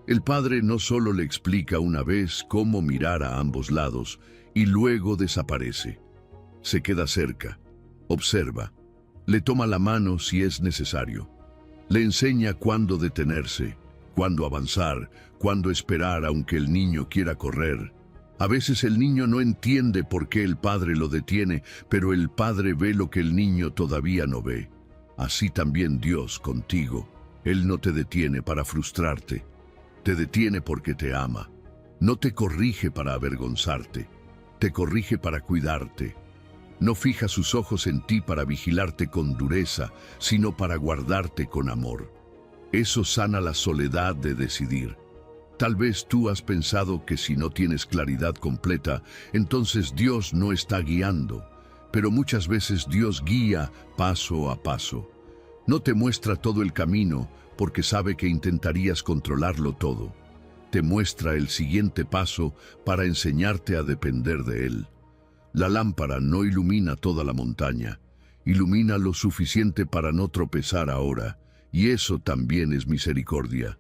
El padre no solo le explica una vez cómo mirar a ambos lados y luego desaparece. Se queda cerca, observa, le toma la mano si es necesario. Le enseña cuándo detenerse, cuándo avanzar, cuándo esperar aunque el niño quiera correr. A veces el niño no entiende por qué el padre lo detiene, pero el padre ve lo que el niño todavía no ve. Así también Dios contigo. Él no te detiene para frustrarte. Te detiene porque te ama. No te corrige para avergonzarte. Te corrige para cuidarte. No fija sus ojos en ti para vigilarte con dureza, sino para guardarte con amor. Eso sana la soledad de decidir. Tal vez tú has pensado que si no tienes claridad completa, entonces Dios no está guiando, pero muchas veces Dios guía paso a paso. No te muestra todo el camino porque sabe que intentarías controlarlo todo. Te muestra el siguiente paso para enseñarte a depender de Él. La lámpara no ilumina toda la montaña, ilumina lo suficiente para no tropezar ahora, y eso también es misericordia.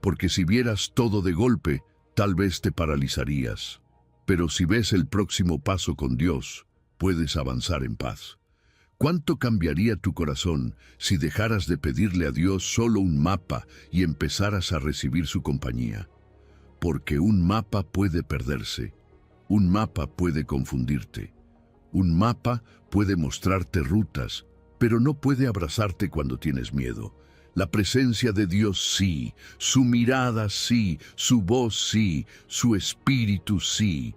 Porque si vieras todo de golpe, tal vez te paralizarías. Pero si ves el próximo paso con Dios, puedes avanzar en paz. ¿Cuánto cambiaría tu corazón si dejaras de pedirle a Dios solo un mapa y empezaras a recibir su compañía? Porque un mapa puede perderse, un mapa puede confundirte, un mapa puede mostrarte rutas, pero no puede abrazarte cuando tienes miedo. La presencia de Dios sí, su mirada sí, su voz sí, su espíritu sí.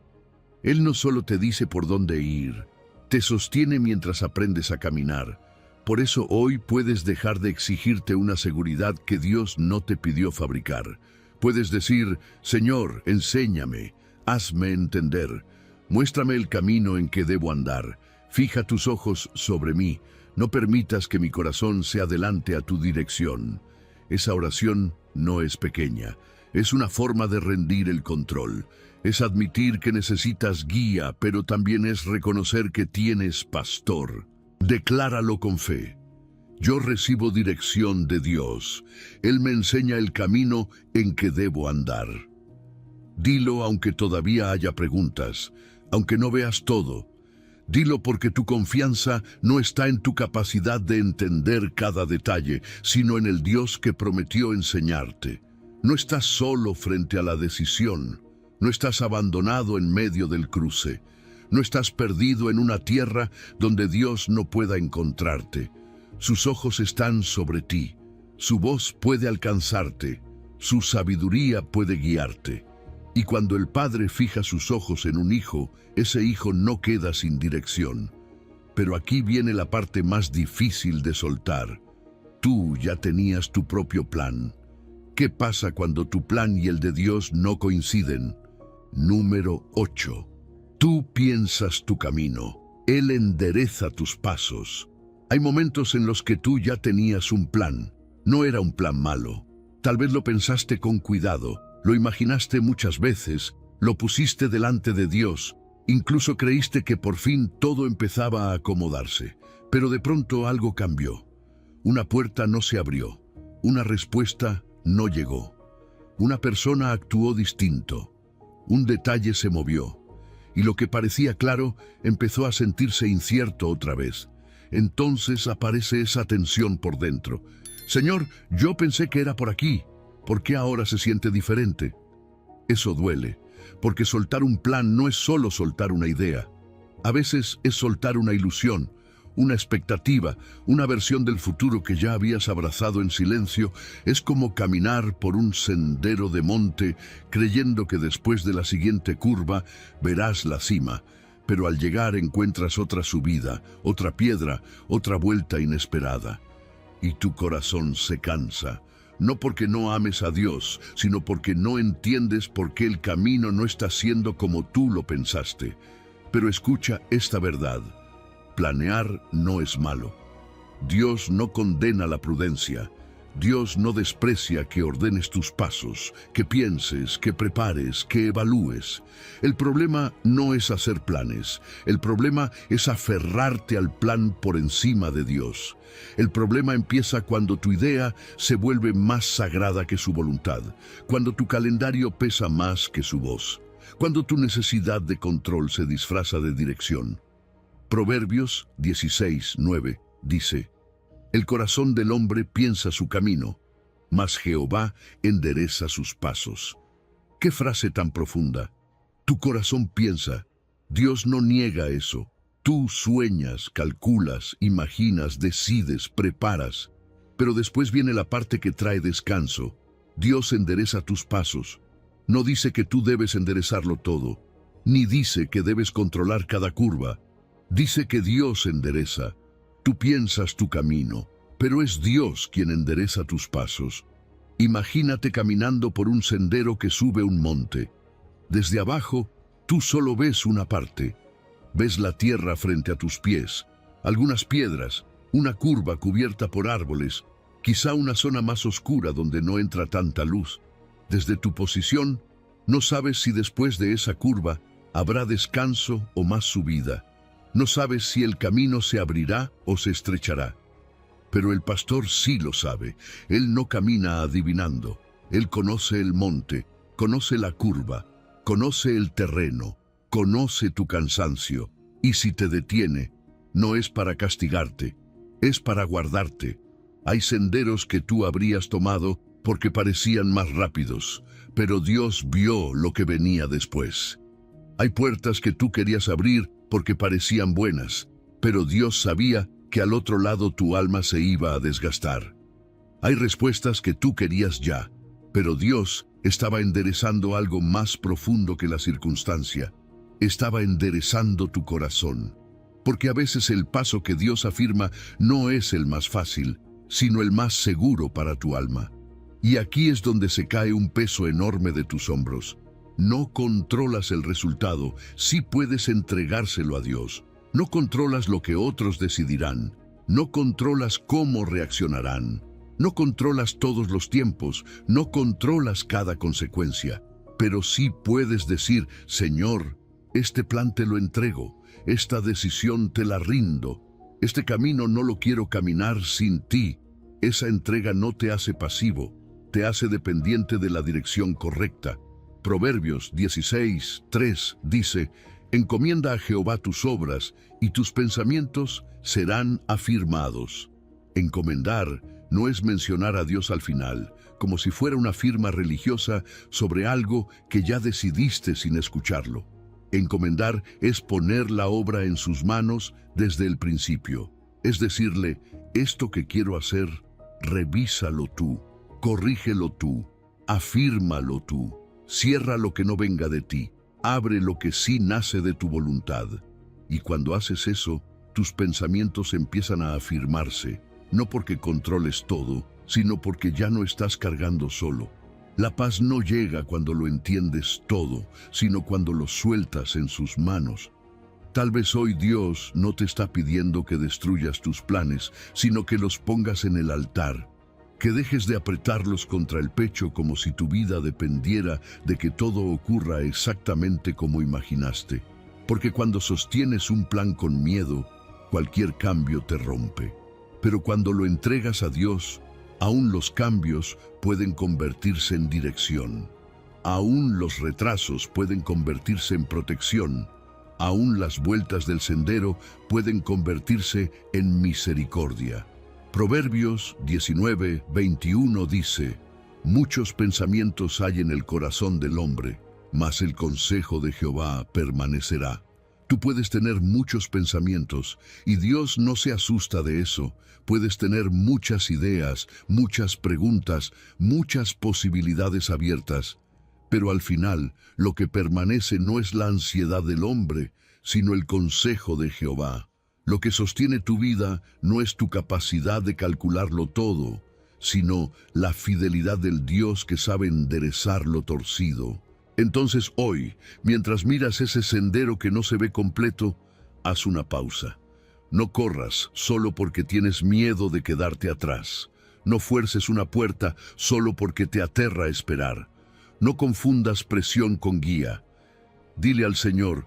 Él no solo te dice por dónde ir, te sostiene mientras aprendes a caminar. Por eso hoy puedes dejar de exigirte una seguridad que Dios no te pidió fabricar. Puedes decir, Señor, enséñame, hazme entender, muéstrame el camino en que debo andar, fija tus ojos sobre mí, no permitas que mi corazón se adelante a tu dirección. Esa oración no es pequeña, es una forma de rendir el control. Es admitir que necesitas guía, pero también es reconocer que tienes pastor. Decláralo con fe. Yo recibo dirección de Dios. Él me enseña el camino en que debo andar. Dilo aunque todavía haya preguntas, aunque no veas todo. Dilo porque tu confianza no está en tu capacidad de entender cada detalle, sino en el Dios que prometió enseñarte. No estás solo frente a la decisión. No estás abandonado en medio del cruce. No estás perdido en una tierra donde Dios no pueda encontrarte. Sus ojos están sobre ti. Su voz puede alcanzarte. Su sabiduría puede guiarte. Y cuando el padre fija sus ojos en un hijo, ese hijo no queda sin dirección. Pero aquí viene la parte más difícil de soltar. Tú ya tenías tu propio plan. ¿Qué pasa cuando tu plan y el de Dios no coinciden? Número 8. Tú piensas tu camino. Él endereza tus pasos. Hay momentos en los que tú ya tenías un plan. No era un plan malo. Tal vez lo pensaste con cuidado. Lo imaginaste muchas veces, lo pusiste delante de Dios, incluso creíste que por fin todo empezaba a acomodarse, pero de pronto algo cambió. Una puerta no se abrió, una respuesta no llegó, una persona actuó distinto, un detalle se movió, y lo que parecía claro empezó a sentirse incierto otra vez. Entonces aparece esa tensión por dentro. Señor, yo pensé que era por aquí. ¿Por qué ahora se siente diferente? Eso duele, porque soltar un plan no es solo soltar una idea. A veces es soltar una ilusión, una expectativa, una versión del futuro que ya habías abrazado en silencio. Es como caminar por un sendero de monte creyendo que después de la siguiente curva verás la cima, pero al llegar encuentras otra subida, otra piedra, otra vuelta inesperada. Y tu corazón se cansa. No porque no ames a Dios, sino porque no entiendes por qué el camino no está siendo como tú lo pensaste. Pero escucha esta verdad. Planear no es malo. Dios no condena la prudencia. Dios no desprecia que ordenes tus pasos, que pienses, que prepares, que evalúes. El problema no es hacer planes. El problema es aferrarte al plan por encima de Dios. El problema empieza cuando tu idea se vuelve más sagrada que su voluntad, cuando tu calendario pesa más que su voz, cuando tu necesidad de control se disfraza de dirección. Proverbios 16:9 dice: El corazón del hombre piensa su camino, mas Jehová endereza sus pasos. ¡Qué frase tan profunda! Tu corazón piensa. Dios no niega eso. Tú sueñas, calculas, imaginas, decides, preparas. Pero después viene la parte que trae descanso. Dios endereza tus pasos. No dice que tú debes enderezarlo todo, ni dice que debes controlar cada curva. Dice que Dios endereza. Tú piensas tu camino, pero es Dios quien endereza tus pasos. Imagínate caminando por un sendero que sube un monte. Desde abajo, tú solo ves una parte. Ves la tierra frente a tus pies, algunas piedras, una curva cubierta por árboles, quizá una zona más oscura donde no entra tanta luz. Desde tu posición, no sabes si después de esa curva habrá descanso o más subida. No sabes si el camino se abrirá o se estrechará. Pero el pastor sí lo sabe. Él no camina adivinando. Él conoce el monte, conoce la curva, conoce el terreno, conoce tu cansancio. Y si te detiene, no es para castigarte, es para guardarte. Hay senderos que tú habrías tomado porque parecían más rápidos, pero Dios vio lo que venía después. Hay puertas que tú querías abrir porque parecían buenas, pero Dios sabía que al otro lado tu alma se iba a desgastar. Hay respuestas que tú querías ya, pero Dios estaba enderezando algo más profundo que la circunstancia. Estaba enderezando tu corazón. Porque a veces el paso que Dios afirma no es el más fácil, sino el más seguro para tu alma. Y aquí es donde se cae un peso enorme de tus hombros. No controlas el resultado, sí puedes entregárselo a Dios. No controlas lo que otros decidirán. No controlas cómo reaccionarán. No controlas todos los tiempos. No controlas cada consecuencia. Pero sí puedes decir, Señor, este plan te lo entrego. Esta decisión te la rindo. Este camino no lo quiero caminar sin ti. Esa entrega no te hace pasivo, te hace dependiente de la dirección correcta. Proverbios 16:3 dice, encomienda a Jehová tus obras y tus pensamientos serán afirmados. Encomendar no es mencionar a Dios al final, como si fuera una firma religiosa sobre algo que ya decidiste sin escucharlo. Encomendar es poner la obra en sus manos desde el principio. Es decirle, esto que quiero hacer, revísalo tú, corrígelo tú, afírmalo tú, cierra lo que no venga de ti, abre lo que sí nace de tu voluntad. Y cuando haces eso, tus pensamientos empiezan a afirmarse, no porque controles todo, sino porque ya no estás cargando solo. La paz no llega cuando lo entiendes todo, sino cuando lo sueltas en sus manos. Tal vez hoy Dios no te está pidiendo que destruyas tus planes, sino que los pongas en el altar, que dejes de apretarlos contra el pecho como si tu vida dependiera de que todo ocurra exactamente como imaginaste. Porque cuando sostienes un plan con miedo, cualquier cambio te rompe. Pero cuando lo entregas a Dios, aún los cambios pueden convertirse en dirección. Aún los retrasos pueden convertirse en protección. Aún las vueltas del sendero pueden convertirse en misericordia. Proverbios 19:21 dice, muchos pensamientos hay en el corazón del hombre, mas el consejo de Jehová permanecerá. Tú puedes tener muchos pensamientos y Dios no se asusta de eso. Puedes tener muchas ideas, muchas preguntas, muchas posibilidades abiertas. Pero al final, lo que permanece no es la ansiedad del hombre, sino el consejo de Jehová. Lo que sostiene tu vida no es tu capacidad de calcularlo todo, sino la fidelidad del Dios que sabe enderezar lo torcido. Entonces hoy, mientras miras ese sendero que no se ve completo, haz una pausa. No corras solo porque tienes miedo de quedarte atrás. No fuerces una puerta solo porque te aterra esperar. No confundas presión con guía. Dile al Señor,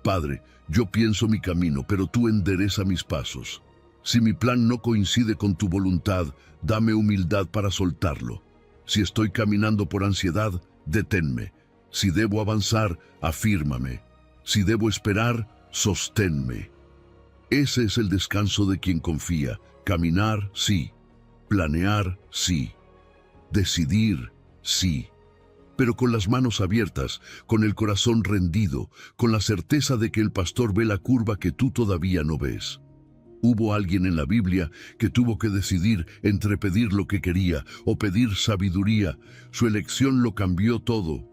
Padre, yo pienso mi camino, pero tú endereza mis pasos. Si mi plan no coincide con tu voluntad, dame humildad para soltarlo. Si estoy caminando por ansiedad, deténme. Si debo avanzar, afírmame. Si debo esperar, sosténme. Ese es el descanso de quien confía. Caminar, sí. Planear, sí. Decidir, sí. Pero con las manos abiertas, con el corazón rendido, con la certeza de que el pastor ve la curva que tú todavía no ves. Hubo alguien en la Biblia que tuvo que decidir entre pedir lo que quería o pedir sabiduría. Su elección lo cambió todo.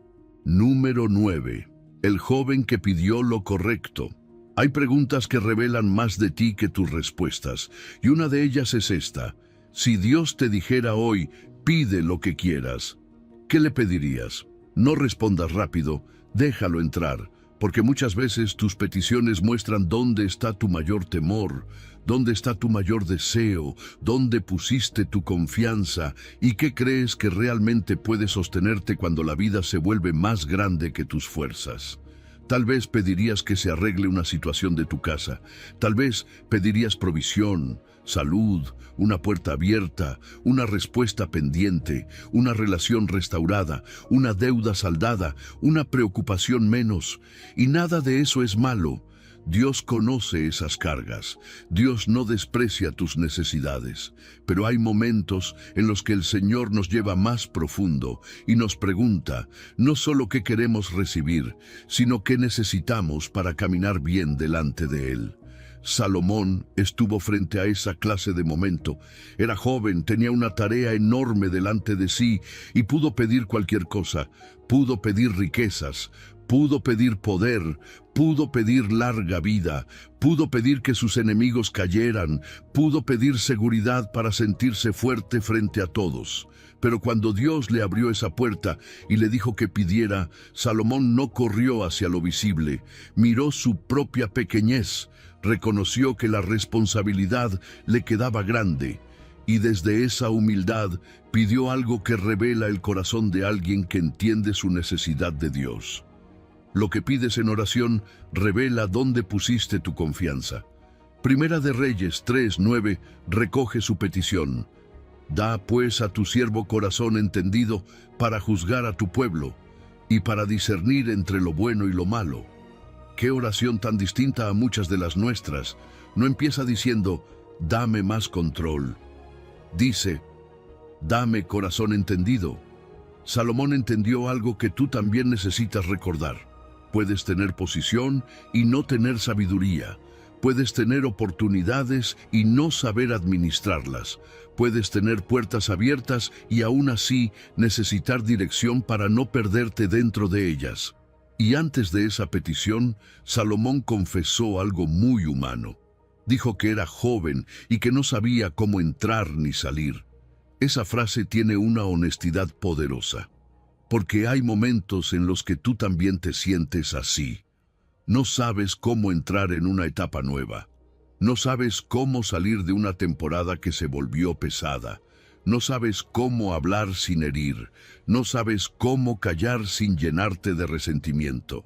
Número 9. El joven que pidió lo correcto. Hay preguntas que revelan más de ti que tus respuestas, y una de ellas es esta. Si Dios te dijera hoy, pide lo que quieras, ¿qué le pedirías? No respondas rápido, déjalo entrar, porque muchas veces tus peticiones muestran dónde está tu mayor temor, dónde está tu mayor deseo, dónde pusiste tu confianza y qué crees que realmente puede sostenerte cuando la vida se vuelve más grande que tus fuerzas. Tal vez pedirías que se arregle una situación de tu casa. Tal vez pedirías provisión, salud, una puerta abierta, una respuesta pendiente, una relación restaurada, una deuda saldada, una preocupación menos. Y nada de eso es malo. Dios conoce esas cargas. Dios no desprecia tus necesidades. Pero hay momentos en los que el Señor nos lleva más profundo y nos pregunta no solo qué queremos recibir, sino qué necesitamos para caminar bien delante de Él. Salomón estuvo frente a esa clase de momento. Era joven, tenía una tarea enorme delante de sí y pudo pedir cualquier cosa. Pudo pedir riquezas, pudo pedir poder, pudo pedir larga vida, pudo pedir que sus enemigos cayeran, pudo pedir seguridad para sentirse fuerte frente a todos. Pero cuando Dios le abrió esa puerta y le dijo que pidiera, Salomón no corrió hacia lo visible, miró su propia pequeñez, reconoció que la responsabilidad le quedaba grande, y desde esa humildad pidió algo que revela el corazón de alguien que entiende su necesidad de Dios. Lo que pides en oración revela dónde pusiste tu confianza. Primera de Reyes 3:9 recoge su petición. Da pues a tu siervo corazón entendido para juzgar a tu pueblo y para discernir entre lo bueno y lo malo. Qué oración tan distinta a muchas de las nuestras. No empieza diciendo, dame más control. Dice, dame corazón entendido. Salomón entendió algo que tú también necesitas recordar. Puedes tener posición y no tener sabiduría. Puedes tener oportunidades y no saber administrarlas. Puedes tener puertas abiertas y aún así necesitar dirección para no perderte dentro de ellas. Y antes de esa petición, Salomón confesó algo muy humano. Dijo que era joven y que no sabía cómo entrar ni salir. Esa frase tiene una honestidad poderosa. Porque hay momentos en los que tú también te sientes así. No sabes cómo entrar en una etapa nueva. No sabes cómo salir de una temporada que se volvió pesada. No sabes cómo hablar sin herir. No sabes cómo callar sin llenarte de resentimiento.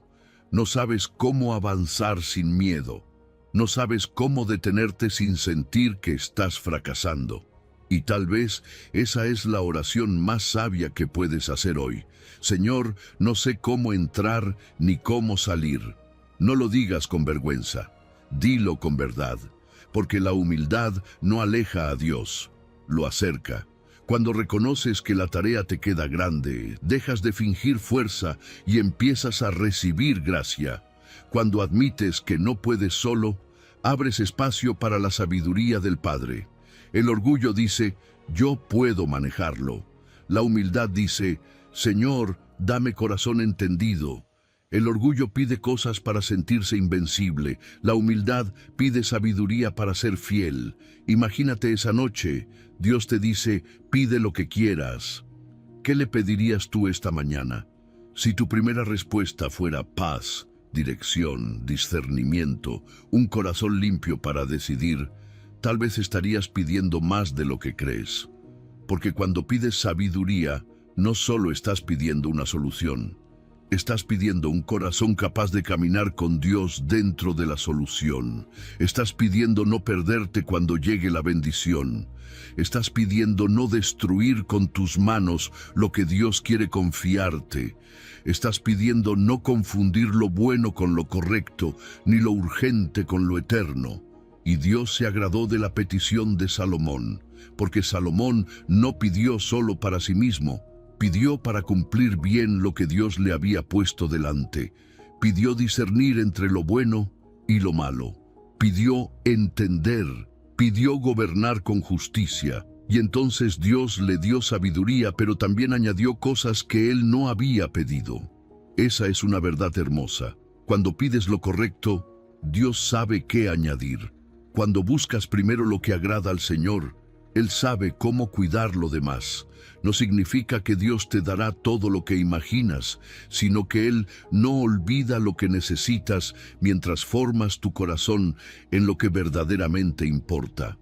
No sabes cómo avanzar sin miedo. No sabes cómo detenerte sin sentir que estás fracasando. Y tal vez esa es la oración más sabia que puedes hacer hoy. Señor, no sé cómo entrar ni cómo salir. No lo digas con vergüenza, dilo con verdad, porque la humildad no aleja a Dios, lo acerca. Cuando reconoces que la tarea te queda grande, dejas de fingir fuerza y empiezas a recibir gracia. Cuando admites que no puedes solo, abres espacio para la sabiduría del Padre. El orgullo dice, yo puedo manejarlo. La humildad dice, Señor, dame corazón entendido. El orgullo pide cosas para sentirse invencible. La humildad pide sabiduría para ser fiel. Imagínate esa noche, Dios te dice, pide lo que quieras. ¿Qué le pedirías tú esta mañana? Si tu primera respuesta fuera paz, dirección, discernimiento, un corazón limpio para decidir, tal vez estarías pidiendo más de lo que crees. Porque cuando pides sabiduría, no solo estás pidiendo una solución, estás pidiendo un corazón capaz de caminar con Dios dentro de la solución. Estás pidiendo no perderte cuando llegue la bendición. Estás pidiendo no destruir con tus manos lo que Dios quiere confiarte. Estás pidiendo no confundir lo bueno con lo correcto, ni lo urgente con lo eterno. Y Dios se agradó de la petición de Salomón, porque Salomón no pidió solo para sí mismo, pidió para cumplir bien lo que Dios le había puesto delante. Pidió discernir entre lo bueno y lo malo. Pidió entender, pidió gobernar con justicia. Y entonces Dios le dio sabiduría, pero también añadió cosas que él no había pedido. Esa es una verdad hermosa. Cuando pides lo correcto, Dios sabe qué añadir. Cuando buscas primero lo que agrada al Señor, Él sabe cómo cuidar lo demás. No significa que Dios te dará todo lo que imaginas, sino que Él no olvida lo que necesitas mientras formas tu corazón en lo que verdaderamente importa.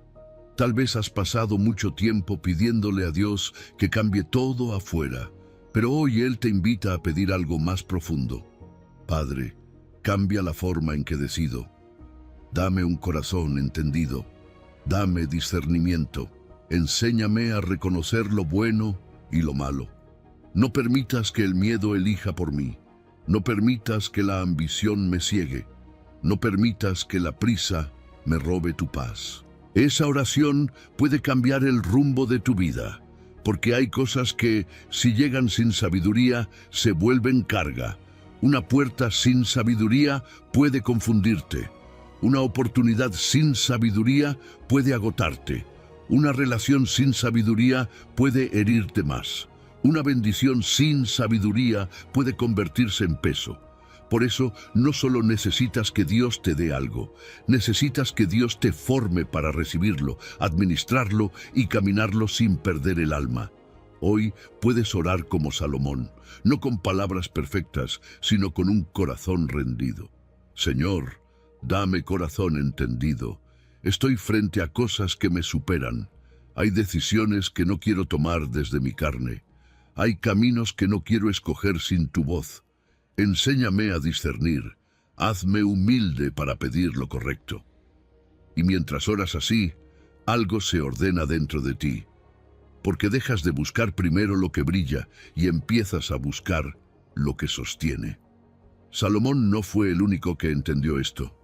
Tal vez has pasado mucho tiempo pidiéndole a Dios que cambie todo afuera, pero hoy Él te invita a pedir algo más profundo. Padre, cambia la forma en que decido. Dame un corazón entendido. Dame discernimiento. Enséñame a reconocer lo bueno y lo malo. No permitas que el miedo elija por mí. No permitas que la ambición me ciegue. No permitas que la prisa me robe tu paz. Esa oración puede cambiar el rumbo de tu vida, porque hay cosas que, si llegan sin sabiduría, se vuelven carga. Una puerta sin sabiduría puede confundirte. Una oportunidad sin sabiduría puede agotarte. Una relación sin sabiduría puede herirte más. Una bendición sin sabiduría puede convertirse en peso. Por eso, no solo necesitas que Dios te dé algo, necesitas que Dios te forme para recibirlo, administrarlo y caminarlo sin perder el alma. Hoy puedes orar como Salomón, no con palabras perfectas, sino con un corazón rendido. Señor, dame corazón entendido. Estoy frente a cosas que me superan. Hay decisiones que no quiero tomar desde mi carne. Hay caminos que no quiero escoger sin tu voz. Enséñame a discernir. Hazme humilde para pedir lo correcto. Y mientras oras así, algo se ordena dentro de ti. Porque dejas de buscar primero lo que brilla y empiezas a buscar lo que sostiene. Salomón no fue el único que entendió esto.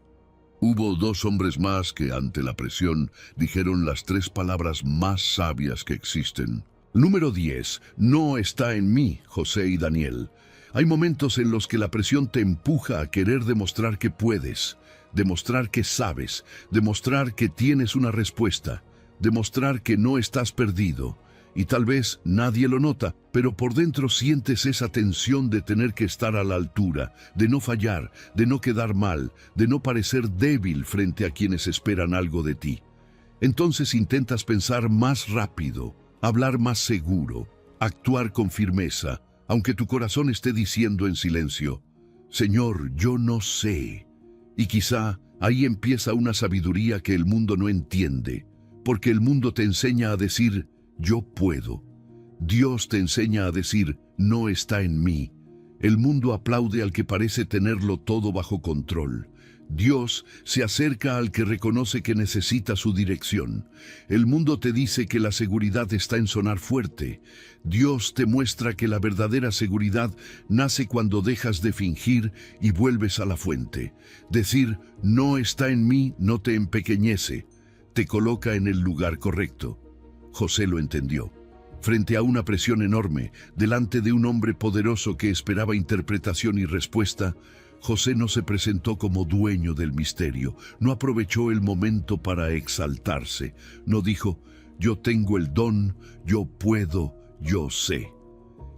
Hubo 2 hombres más que, ante la presión, dijeron las 3 palabras más sabias que existen. Número 10. No está en mí, José y Daniel. Hay momentos en los que la presión te empuja a querer demostrar que puedes, demostrar que sabes, demostrar que tienes una respuesta, demostrar que no estás perdido. Y tal vez nadie lo nota, pero por dentro sientes esa tensión de tener que estar a la altura, de no fallar, de no quedar mal, de no parecer débil frente a quienes esperan algo de ti. Entonces intentas pensar más rápido, hablar más seguro, actuar con firmeza, aunque tu corazón esté diciendo en silencio, Señor, yo no sé. Y quizá ahí empieza una sabiduría que el mundo no entiende, porque el mundo te enseña a decir, yo puedo. Dios te enseña a decir, no está en mí. El mundo aplaude al que parece tenerlo todo bajo control. Dios se acerca al que reconoce que necesita su dirección. El mundo te dice que la seguridad está en sonar fuerte. Dios te muestra que la verdadera seguridad nace cuando dejas de fingir y vuelves a la fuente. Decir, no está en mí, no te empequeñece. Te coloca en el lugar correcto. José lo entendió. Frente a una presión enorme, delante de un hombre poderoso que esperaba interpretación y respuesta, José no se presentó como dueño del misterio, no aprovechó el momento para exaltarse, no dijo, yo tengo el don, yo puedo, yo sé.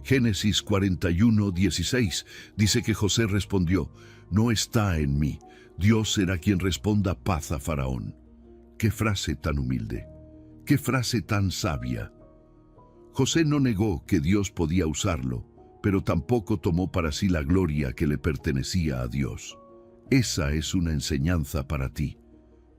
Génesis 41:16 dice que José respondió, no está en mí, Dios será quien responda paz a Faraón. ¡Qué frase tan humilde! ¡Qué frase tan sabia! José no negó que Dios podía usarlo, pero tampoco tomó para sí la gloria que le pertenecía a Dios. Esa es una enseñanza para ti,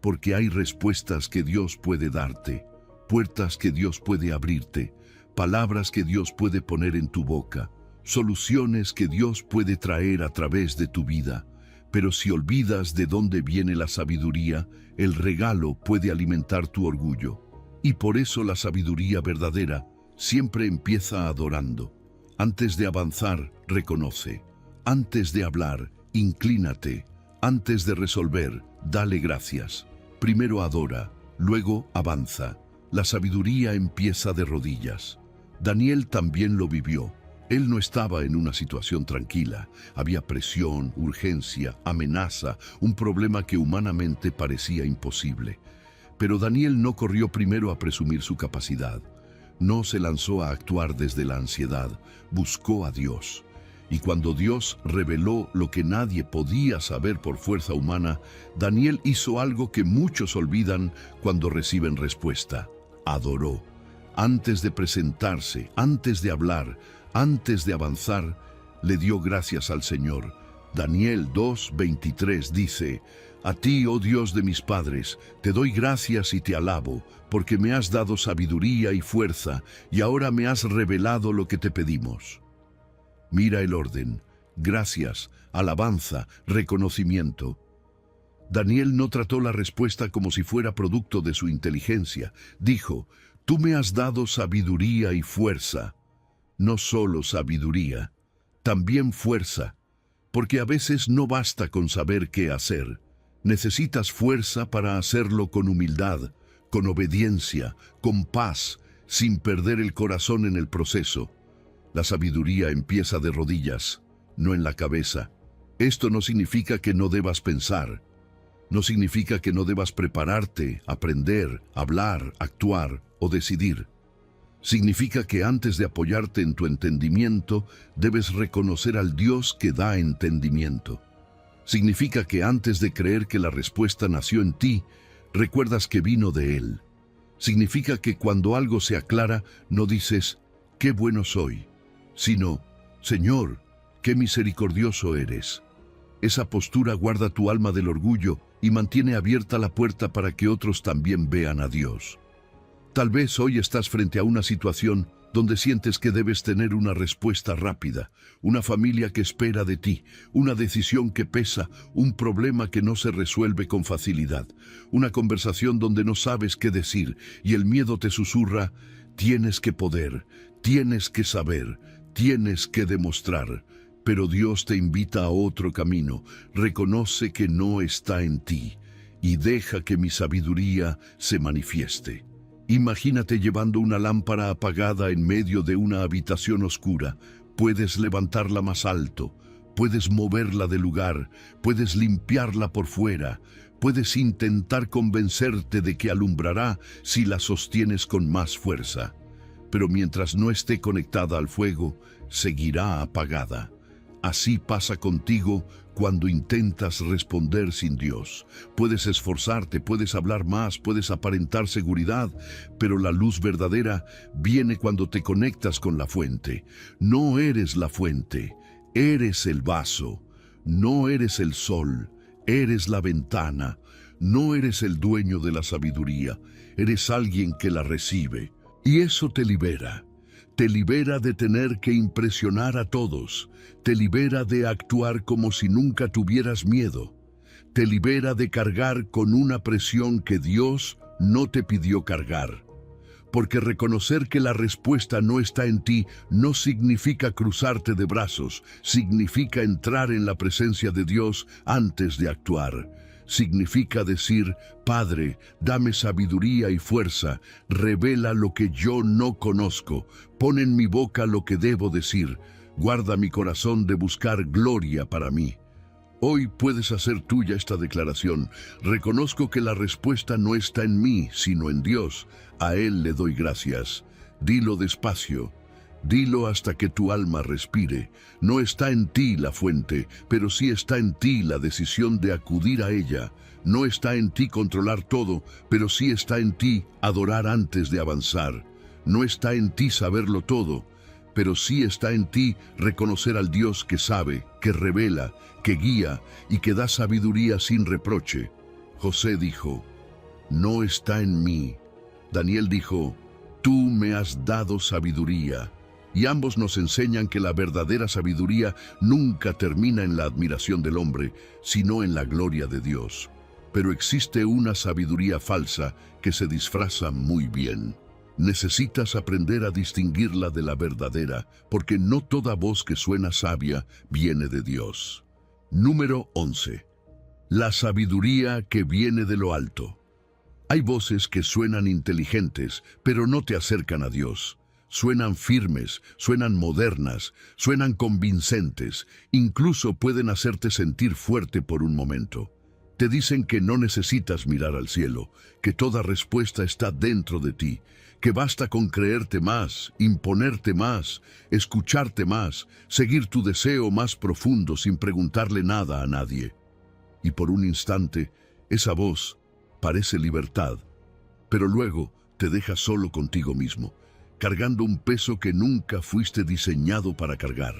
porque hay respuestas que Dios puede darte, puertas que Dios puede abrirte, palabras que Dios puede poner en tu boca, soluciones que Dios puede traer a través de tu vida. Pero si olvidas de dónde viene la sabiduría, el regalo puede alimentar tu orgullo. Y por eso la sabiduría verdadera siempre empieza adorando. Antes de avanzar, reconoce. Antes de hablar, inclínate. Antes de resolver, dale gracias. primero adora, luego avanza. La sabiduría empieza de rodillas. Daniel también lo vivió. Él no estaba en una situación tranquila. Había presión, urgencia, amenaza, un problema que humanamente parecía imposible. Pero Daniel no corrió primero a presumir su capacidad. No se lanzó a actuar desde la ansiedad. Buscó a Dios. Y cuando Dios reveló lo que nadie podía saber por fuerza humana, Daniel hizo algo que muchos olvidan cuando reciben respuesta. Adoró. Antes de presentarse, antes de hablar, antes de avanzar, le dio gracias al Señor. Daniel 2:23 dice: A ti, oh Dios de mis padres, te doy gracias y te alabo, porque me has dado sabiduría y fuerza, y ahora me has revelado lo que te pedimos. Mira el orden: gracias, alabanza, reconocimiento. Daniel no trató la respuesta como si fuera producto de su inteligencia. Dijo: Tú me has dado sabiduría y fuerza. No solo sabiduría, también fuerza, porque a veces no basta con saber qué hacer. Necesitas fuerza para hacerlo con humildad, con obediencia, con paz, sin perder el corazón en el proceso. La sabiduría empieza de rodillas, no en la cabeza. Esto no significa que no debas pensar. No significa que no debas prepararte, aprender, hablar, actuar o decidir. Significa que antes de apoyarte en tu entendimiento, debes reconocer al Dios que da entendimiento. Significa que antes de creer que la respuesta nació en ti, recuerdas que vino de Él. Significa que cuando algo se aclara, no dices: «¡Qué bueno soy!», sino: «Señor, qué misericordioso eres». Esa postura guarda tu alma del orgullo y mantiene abierta la puerta para que otros también vean a Dios. Tal vez hoy estás frente a una situación donde sientes que debes tener una respuesta rápida, una familia que espera de ti, una decisión que pesa, un problema que no se resuelve con facilidad, una conversación donde no sabes qué decir y el miedo te susurra: tienes que poder, tienes que saber, tienes que demostrar. Pero Dios te invita a otro camino. Reconoce que no está en ti y deja que mi sabiduría se manifieste. Imagínate llevando una lámpara apagada en medio de una habitación oscura. Puedes levantarla más alto, puedes moverla de lugar, puedes limpiarla por fuera, puedes intentar convencerte de que alumbrará si la sostienes con más fuerza. Pero mientras no esté conectada al fuego, seguirá apagada. Así pasa contigo cuando intentas responder sin Dios. Puedes esforzarte, puedes hablar más, puedes aparentar seguridad, pero la luz verdadera viene cuando te conectas con la fuente. No eres la fuente, eres el vaso. No eres el sol, eres la ventana. No eres el dueño de la sabiduría, eres alguien que la recibe. Y eso te libera. Te libera de tener que impresionar a todos. Te libera de actuar como si nunca tuvieras miedo. Te libera de cargar con una presión que Dios no te pidió cargar. Porque reconocer que la respuesta no está en ti no significa cruzarte de brazos, significa entrar en la presencia de Dios antes de actuar. Significa decir: Padre, dame sabiduría y fuerza, revela lo que yo no conozco, pon en mi boca lo que debo decir, guarda mi corazón de buscar gloria para mí. Hoy puedes hacer tuya esta declaración: reconozco que la respuesta no está en mí, sino en Dios, a Él le doy gracias. Dilo despacio. Dilo hasta que tu alma respire. No está en ti la fuente, pero sí está en ti la decisión de acudir a ella. No está en ti controlar todo, pero sí está en ti adorar antes de avanzar. No está en ti saberlo todo, pero sí está en ti reconocer al Dios que sabe, que revela, que guía y que da sabiduría sin reproche. José dijo: no está en mí. Daniel dijo: tú me has dado sabiduría. Y ambos nos enseñan que la verdadera sabiduría nunca termina en la admiración del hombre, sino en la gloria de Dios. Pero existe una sabiduría falsa que se disfraza muy bien. Necesitas aprender a distinguirla de la verdadera, porque no toda voz que suena sabia viene de Dios. Número 11. La sabiduría que viene de lo alto. Hay voces que suenan inteligentes, pero no te acercan a Dios. Suenan firmes, suenan modernas, suenan convincentes, incluso pueden hacerte sentir fuerte por un momento. Te dicen que no necesitas mirar al cielo, que toda respuesta está dentro de ti, que basta con creerte más, imponerte más, escucharte más, seguir tu deseo más profundo sin preguntarle nada a nadie. Y por un instante, esa voz parece libertad, pero luego te deja solo contigo mismo, cargando un peso que nunca fuiste diseñado para cargar.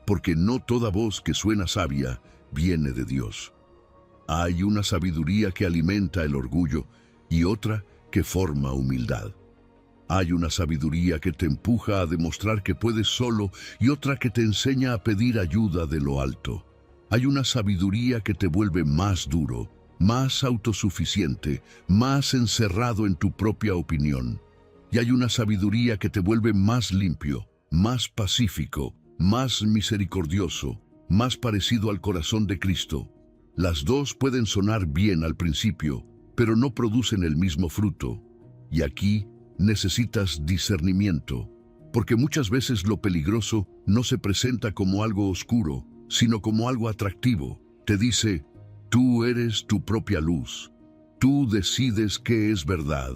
Porque no toda voz que suena sabia viene de Dios. Hay una sabiduría que alimenta el orgullo y otra que forma humildad. Hay una sabiduría que te empuja a demostrar que puedes solo y otra que te enseña a pedir ayuda de lo alto. Hay una sabiduría que te vuelve más duro, más autosuficiente, más encerrado en tu propia opinión. Y hay una sabiduría que te vuelve más limpio, más pacífico, más misericordioso, más parecido al corazón de Cristo. Las dos pueden sonar bien al principio, pero no producen el mismo fruto. Y aquí necesitas discernimiento, porque muchas veces lo peligroso no se presenta como algo oscuro, sino como algo atractivo. Te dice, tú eres tu propia luz, tú decides qué es verdad,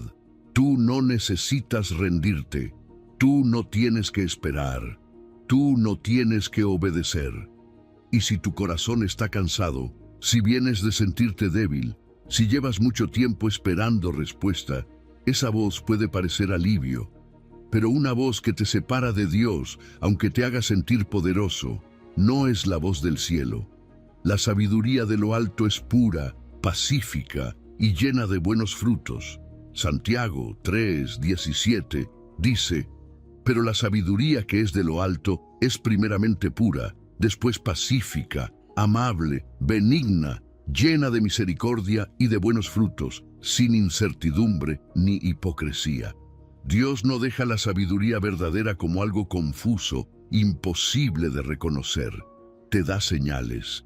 tú no necesitas rendirte, tú no tienes que esperar, tú no tienes que obedecer. Y si tu corazón está cansado, si vienes de sentirte débil, si llevas mucho tiempo esperando respuesta, esa voz puede parecer alivio, pero una voz que te separa de Dios, aunque te haga sentir poderoso, no es la voz del cielo. La sabiduría de lo alto es pura, pacífica y llena de buenos frutos. Santiago 3:17 dice, pero la sabiduría que es de lo alto es primeramente pura, después pacífica, amable, benigna, llena de misericordia y de buenos frutos, sin incertidumbre ni hipocresía. Dios no deja la sabiduría verdadera como algo confuso, imposible de reconocer. Te da señales,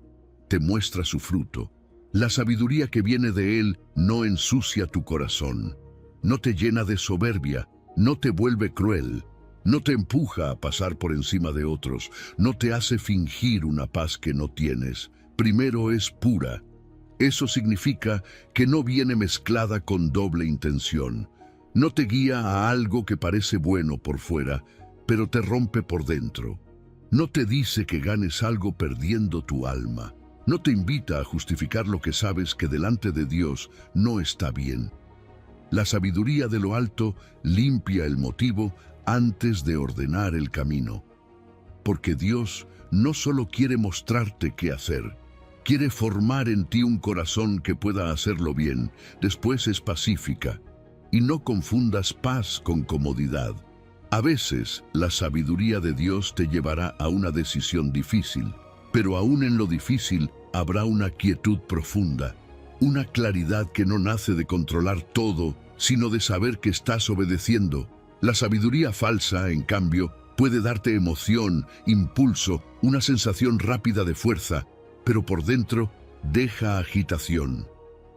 te muestra su fruto. La sabiduría que viene de Él no ensucia tu corazón, no te llena de soberbia, no te vuelve cruel, no te empuja a pasar por encima de otros, no te hace fingir una paz que no tienes. Primero es pura. Eso significa que no viene mezclada con doble intención. No te guía a algo que parece bueno por fuera, pero te rompe por dentro. No te dice que ganes algo perdiendo tu alma. No te invita a justificar lo que sabes que delante de Dios no está bien. La sabiduría de lo alto limpia el motivo antes de ordenar el camino. Porque Dios no solo quiere mostrarte qué hacer, quiere formar en ti un corazón que pueda hacerlo bien. Después es pacífica. Y no confundas paz con comodidad. A veces, la sabiduría de Dios te llevará a una decisión difícil, pero aún en lo difícil habrá una quietud profunda, una claridad que no nace de controlar todo, sino de saber que estás obedeciendo. La sabiduría falsa, en cambio, puede darte emoción, impulso, una sensación rápida de fuerza, pero por dentro deja agitación,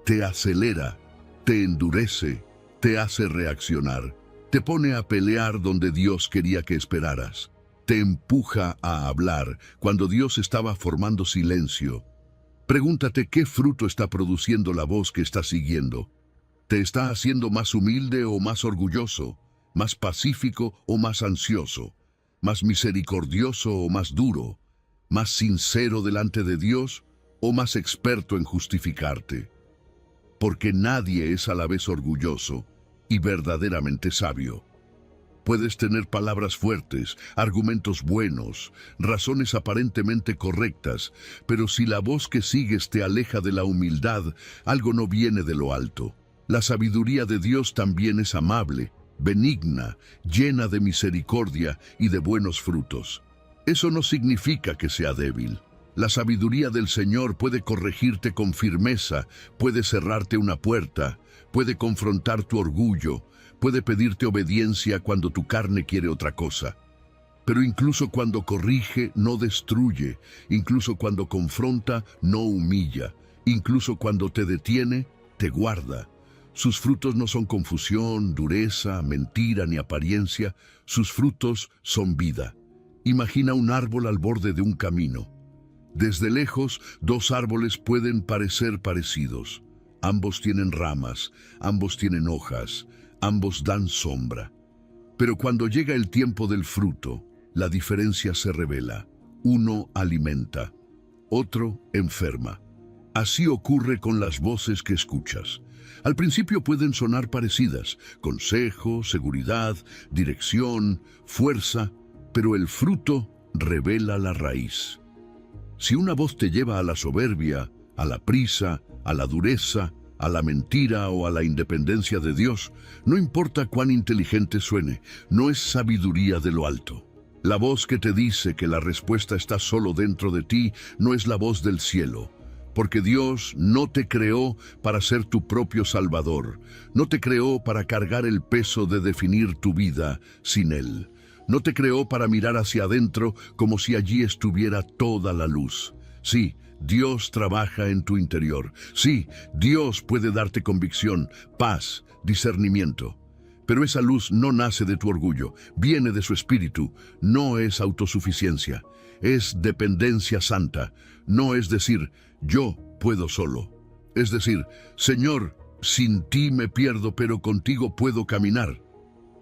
te acelera, te endurece, te hace reaccionar, te pone a pelear donde Dios quería que esperaras, te empuja a hablar cuando Dios estaba formando silencio. Pregúntate qué fruto está produciendo la voz que estás siguiendo. ¿Te está haciendo más humilde o más orgulloso? ¿Más pacífico o más ansioso? ¿Más misericordioso o más duro? ¿Más sincero delante de Dios o más experto en justificarte? Porque nadie es a la vez orgulloso y verdaderamente sabio. Puedes tener palabras fuertes, argumentos buenos, razones aparentemente correctas, pero si la voz que sigues te aleja de la humildad, algo no viene de lo alto. La sabiduría de Dios también es amable, benigna, llena de misericordia y de buenos frutos. Eso no significa que sea débil. La sabiduría del Señor puede corregirte con firmeza, puede cerrarte una puerta, puede confrontar tu orgullo, puede pedirte obediencia cuando tu carne quiere otra cosa. Pero incluso cuando corrige, no destruye, incluso cuando confronta, no humilla, incluso cuando te detiene, te guarda. Sus frutos no son confusión, dureza, mentira ni apariencia. Sus frutos son vida. Imagina un árbol al borde de un camino. Desde lejos, dos árboles pueden parecer parecidos. Ambos tienen ramas, ambos tienen hojas, ambos dan sombra. Pero cuando llega el tiempo del fruto, la diferencia se revela. Uno alimenta, otro enferma. Así ocurre con las voces que escuchas. Al principio pueden sonar parecidas: consejo, seguridad, dirección, fuerza, pero el fruto revela la raíz. Si una voz te lleva a la soberbia, a la prisa, a la dureza, a la mentira o a la independencia de Dios, no importa cuán inteligente suene, no es sabiduría de lo alto. La voz que te dice que la respuesta está solo dentro de ti no es la voz del cielo, porque Dios no te creó para ser tu propio Salvador, no te creó para cargar el peso de definir tu vida sin Él. No te creó para mirar hacia adentro como si allí estuviera toda la luz. Sí, Dios trabaja en tu interior. Sí, Dios puede darte convicción, paz, discernimiento. Pero esa luz no nace de tu orgullo, viene de su espíritu. No es autosuficiencia, es dependencia santa. No es decir, yo puedo solo. Es decir, Señor, sin ti me pierdo, pero contigo puedo caminar.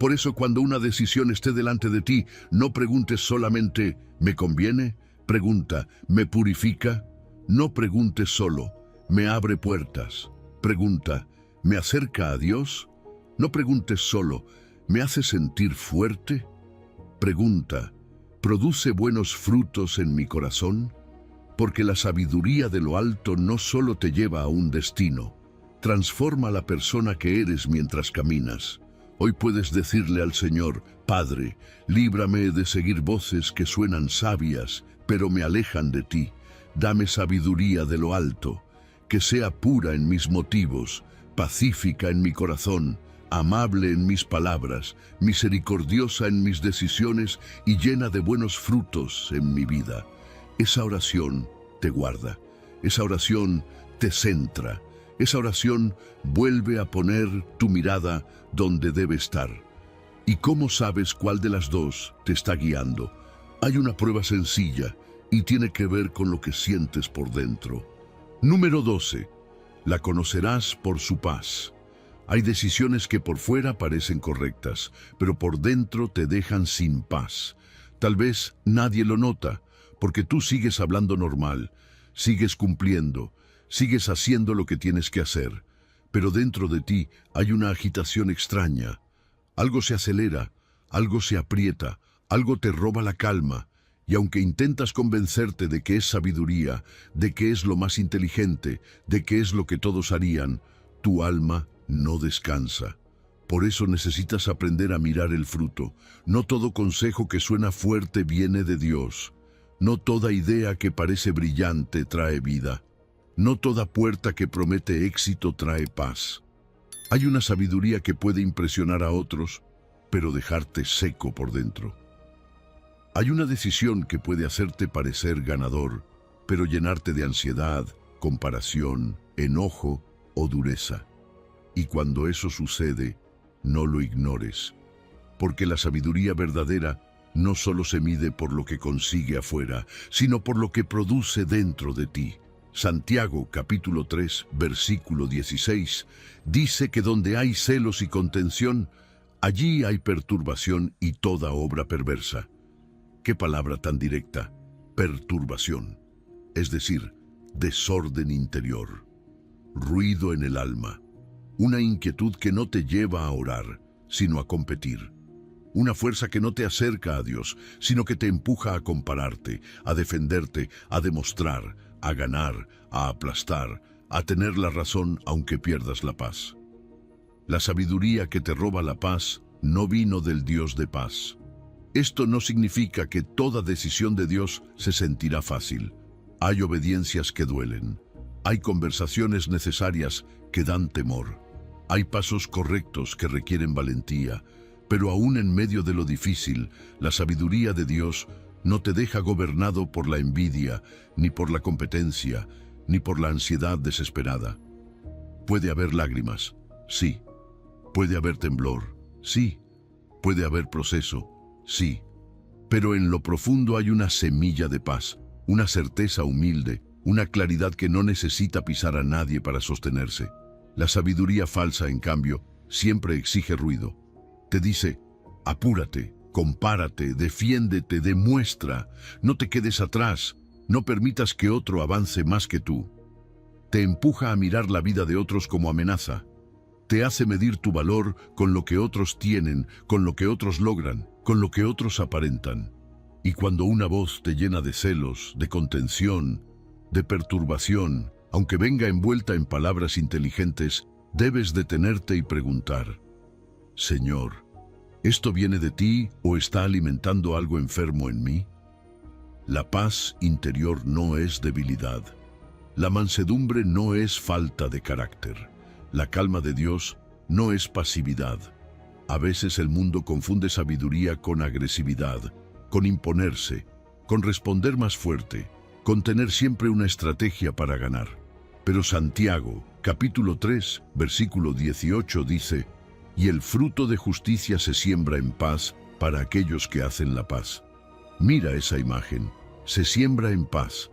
Por eso, cuando una decisión esté delante de ti, no preguntes solamente, ¿me conviene? Pregunta, ¿me purifica? No preguntes solo, ¿me abre puertas? Pregunta, ¿me acerca a Dios? No preguntes solo, ¿me hace sentir fuerte? Pregunta, ¿produce buenos frutos en mi corazón? Porque la sabiduría de lo alto no solo te lleva a un destino, transforma a la persona que eres mientras caminas. Hoy puedes decirle al Señor, Padre, líbrame de seguir voces que suenan sabias, pero me alejan de ti. Dame sabiduría de lo alto, que sea pura en mis motivos, pacífica en mi corazón, amable en mis palabras, misericordiosa en mis decisiones y llena de buenos frutos en mi vida. Esa oración te guarda, esa oración te centra. Esa oración vuelve a poner tu mirada donde debe estar. ¿Y cómo sabes cuál de las dos te está guiando? Hay una prueba sencilla y tiene que ver con lo que sientes por dentro. Número 12. La conocerás por su paz. Hay decisiones que por fuera parecen correctas, pero por dentro te dejan sin paz. Tal vez nadie lo nota, porque tú sigues hablando normal, sigues cumpliendo, sigues haciendo lo que tienes que hacer, pero dentro de ti hay una agitación extraña. Algo se acelera, algo se aprieta, algo te roba la calma, y aunque intentas convencerte de que es sabiduría, de que es lo más inteligente, de que es lo que todos harían, tu alma no descansa. Por eso necesitas aprender a mirar el fruto. No todo consejo que suena fuerte viene de Dios. No toda idea que parece brillante trae vida. No toda puerta que promete éxito trae paz. Hay una sabiduría que puede impresionar a otros, pero dejarte seco por dentro. Hay una decisión que puede hacerte parecer ganador, pero llenarte de ansiedad, comparación, enojo o dureza. Y cuando eso sucede, no lo ignores, porque la sabiduría verdadera no solo se mide por lo que consigue afuera, sino por lo que produce dentro de ti. Santiago, capítulo 3, versículo 16, dice que donde hay celos y contención, allí hay perturbación y toda obra perversa. ¿Qué palabra tan directa? Perturbación, es decir, desorden interior, ruido en el alma, una inquietud que no te lleva a orar, sino a competir. Una fuerza que no te acerca a Dios, sino que te empuja a compararte, a defenderte, a demostrar, a ganar, a aplastar, a tener la razón aunque pierdas la paz. La sabiduría que te roba la paz no vino del Dios de paz. Esto no significa que toda decisión de Dios se sentirá fácil. Hay obediencias que duelen. Hay conversaciones necesarias que dan temor. Hay pasos correctos que requieren valentía. Pero aún en medio de lo difícil, la sabiduría de Dios no te deja gobernado por la envidia, ni por la competencia, ni por la ansiedad desesperada. Puede haber lágrimas, Sí. Puede haber temblor, sí. Puede haber proceso, sí. Pero en lo profundo hay una semilla de paz, una certeza humilde, una claridad que no necesita pisar a nadie para sostenerse. La sabiduría falsa, en cambio, siempre exige ruido. Te dice, apúrate, compárate, defiéndete, demuestra, no te quedes atrás, no permitas que otro avance más que tú. Te empuja a mirar la vida de otros como amenaza. Te hace medir tu valor con lo que otros tienen, con lo que otros logran, con lo que otros aparentan. Y cuando una voz te llena de celos, de contención, de perturbación, aunque venga envuelta en palabras inteligentes, debes detenerte y preguntar, Señor, ¿esto viene de ti o está alimentando algo enfermo en mí? La paz interior no es debilidad. La mansedumbre no es falta de carácter. La calma de Dios no es pasividad. A veces el mundo confunde sabiduría con agresividad, con imponerse, con responder más fuerte, con tener siempre una estrategia para ganar. Pero Santiago, capítulo 3, versículo 18 dice, y el fruto de justicia se siembra en paz para aquellos que hacen la paz. Mira esa imagen, se siembra en paz.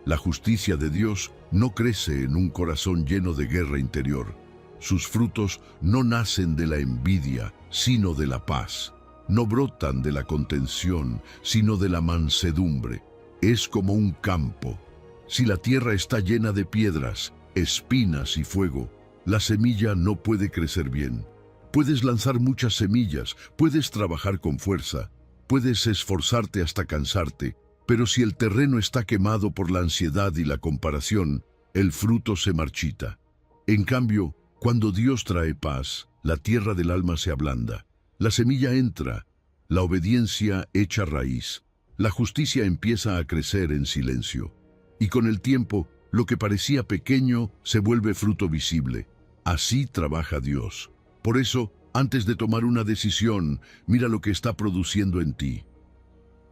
La justicia de Dios no crece en un corazón lleno de guerra interior. Sus frutos no nacen de la envidia, sino de la paz. No brotan de la contención, sino de la mansedumbre. Es como un campo. Si la tierra está llena de piedras, espinas y fuego, la semilla no puede crecer bien. Puedes lanzar muchas semillas, puedes trabajar con fuerza, puedes esforzarte hasta cansarte, pero si el terreno está quemado por la ansiedad y la comparación, el fruto se marchita. En cambio, cuando Dios trae paz, la tierra del alma se ablanda. La semilla entra, la obediencia echa raíz, la justicia empieza a crecer en silencio. Y con el tiempo, lo que parecía pequeño se vuelve fruto visible. Así trabaja Dios. Por eso, antes de tomar una decisión, mira lo que está produciendo en ti.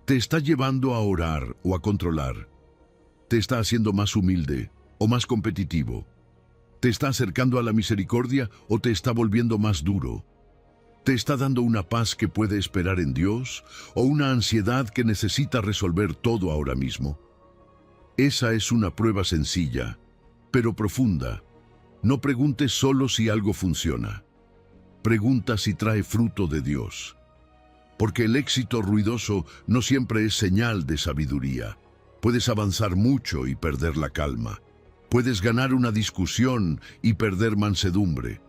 ¿Te está llevando a orar o a controlar? ¿Te está haciendo más humilde o más competitivo? ¿Te está acercando a la misericordia o te está volviendo más duro? ¿Te está dando una paz que puede esperar en Dios o una ansiedad que necesita resolver todo ahora mismo? Esa es una prueba sencilla, pero profunda. No preguntes solo si algo funciona. Pregunta si trae fruto de Dios. Porque el éxito ruidoso no siempre es señal de sabiduría. Puedes avanzar mucho y perder la calma. Puedes ganar una discusión y perder mansedumbre.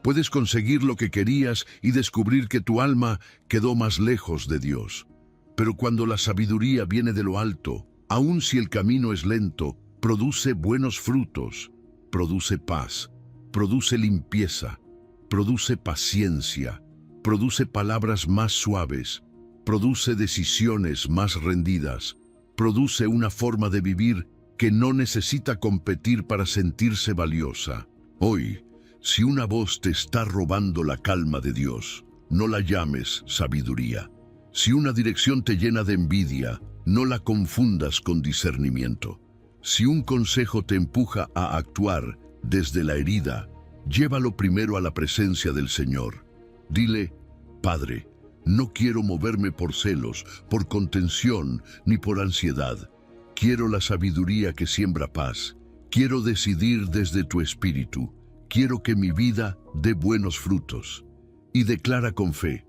Puedes conseguir lo que querías y descubrir que tu alma quedó más lejos de Dios. Pero cuando la sabiduría viene de lo alto, aun si el camino es lento, produce buenos frutos, produce paz, produce limpieza, produce paciencia, produce palabras más suaves, produce decisiones más rendidas, produce una forma de vivir que no necesita competir para sentirse valiosa. Hoy, si una voz te está robando la calma de Dios, no la llames sabiduría. Si una dirección te llena de envidia, no la confundas con discernimiento. Si un consejo te empuja a actuar desde la herida, llévalo primero a la presencia del Señor. Dile, Padre, no quiero moverme por celos, por contención, ni por ansiedad. Quiero la sabiduría que siembra paz. Quiero decidir desde tu espíritu. Quiero que mi vida dé buenos frutos. Y declara con fe,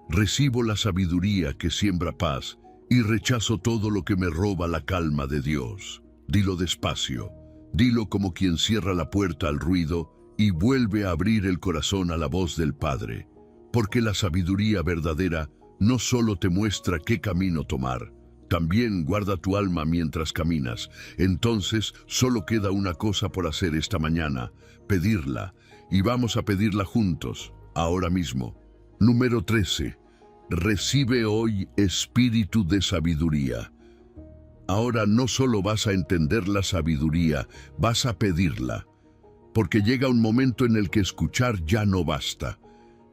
recibo la sabiduría que siembra paz y rechazo todo lo que me roba la calma de Dios. Dilo despacio, dilo como quien cierra la puerta al ruido y vuelve a abrir el corazón a la voz del Padre. Porque la sabiduría verdadera no solo te muestra qué camino tomar, también guarda tu alma mientras caminas. Entonces solo queda una cosa por hacer esta mañana, pedirla, y vamos a pedirla juntos, ahora mismo. Número 13. Recibe hoy espíritu de sabiduría. Ahora no solo vas a entender la sabiduría, vas a pedirla. Porque llega un momento en el que escuchar ya no basta.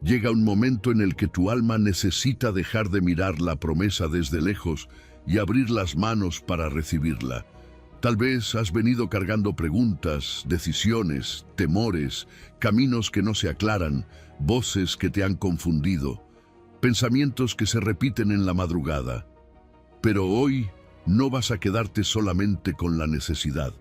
Llega un momento en el que tu alma necesita dejar de mirar la promesa desde lejos y abrir las manos para recibirla. Tal vez has venido cargando preguntas, decisiones, temores, caminos que no se aclaran, voces que te han confundido, pensamientos que se repiten en la madrugada. Pero hoy no vas a quedarte solamente con la necesidad.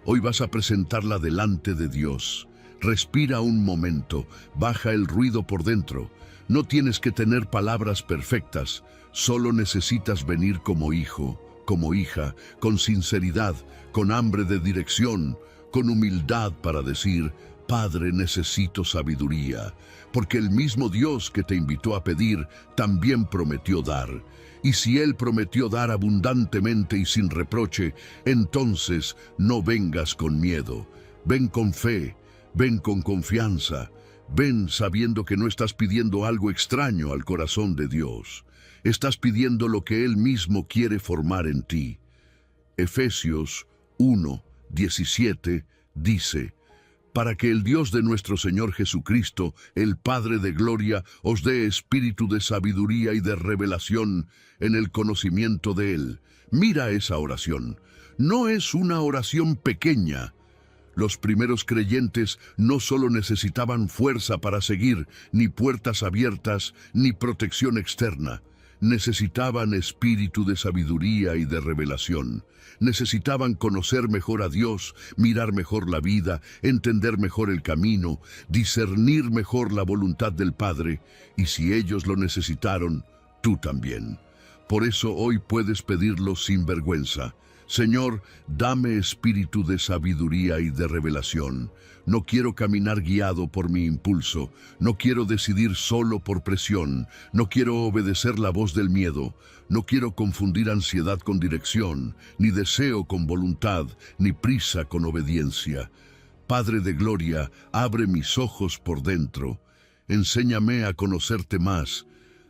Hoy vas a presentarla delante de Dios. Respira un momento, baja el ruido por dentro. No tienes que tener palabras perfectas, solo necesitas venir como hijo, como hija, con sinceridad, con hambre de dirección, con humildad para decir: Padre, necesito sabiduría, porque el mismo Dios que te invitó a pedir también prometió dar. Y si Él prometió dar abundantemente y sin reproche, entonces no vengas con miedo. Ven con fe, ven con confianza, ven sabiendo que no estás pidiendo algo extraño al corazón de Dios. Estás pidiendo lo que Él mismo quiere formar en ti. Efesios 1:17 dice: para que el Dios de nuestro Señor Jesucristo, el Padre de gloria, os dé espíritu de sabiduría y de revelación en el conocimiento de Él. Mira esa oración. No es una oración pequeña. Los primeros creyentes no solo necesitaban fuerza para seguir, ni puertas abiertas, ni protección externa. Necesitaban espíritu de sabiduría y de revelación. Necesitaban conocer mejor a Dios, mirar mejor la vida, entender mejor el camino, discernir mejor la voluntad del Padre. Y si ellos lo necesitaron, tú también. Por eso hoy puedes pedirlo sin vergüenza. Señor, dame espíritu de sabiduría y de revelación. No quiero caminar guiado por mi impulso. No quiero decidir solo por presión. No quiero obedecer la voz del miedo. No quiero confundir ansiedad con dirección, ni deseo con voluntad, ni prisa con obediencia. Padre de gloria, abre mis ojos por dentro. Enséñame a conocerte más.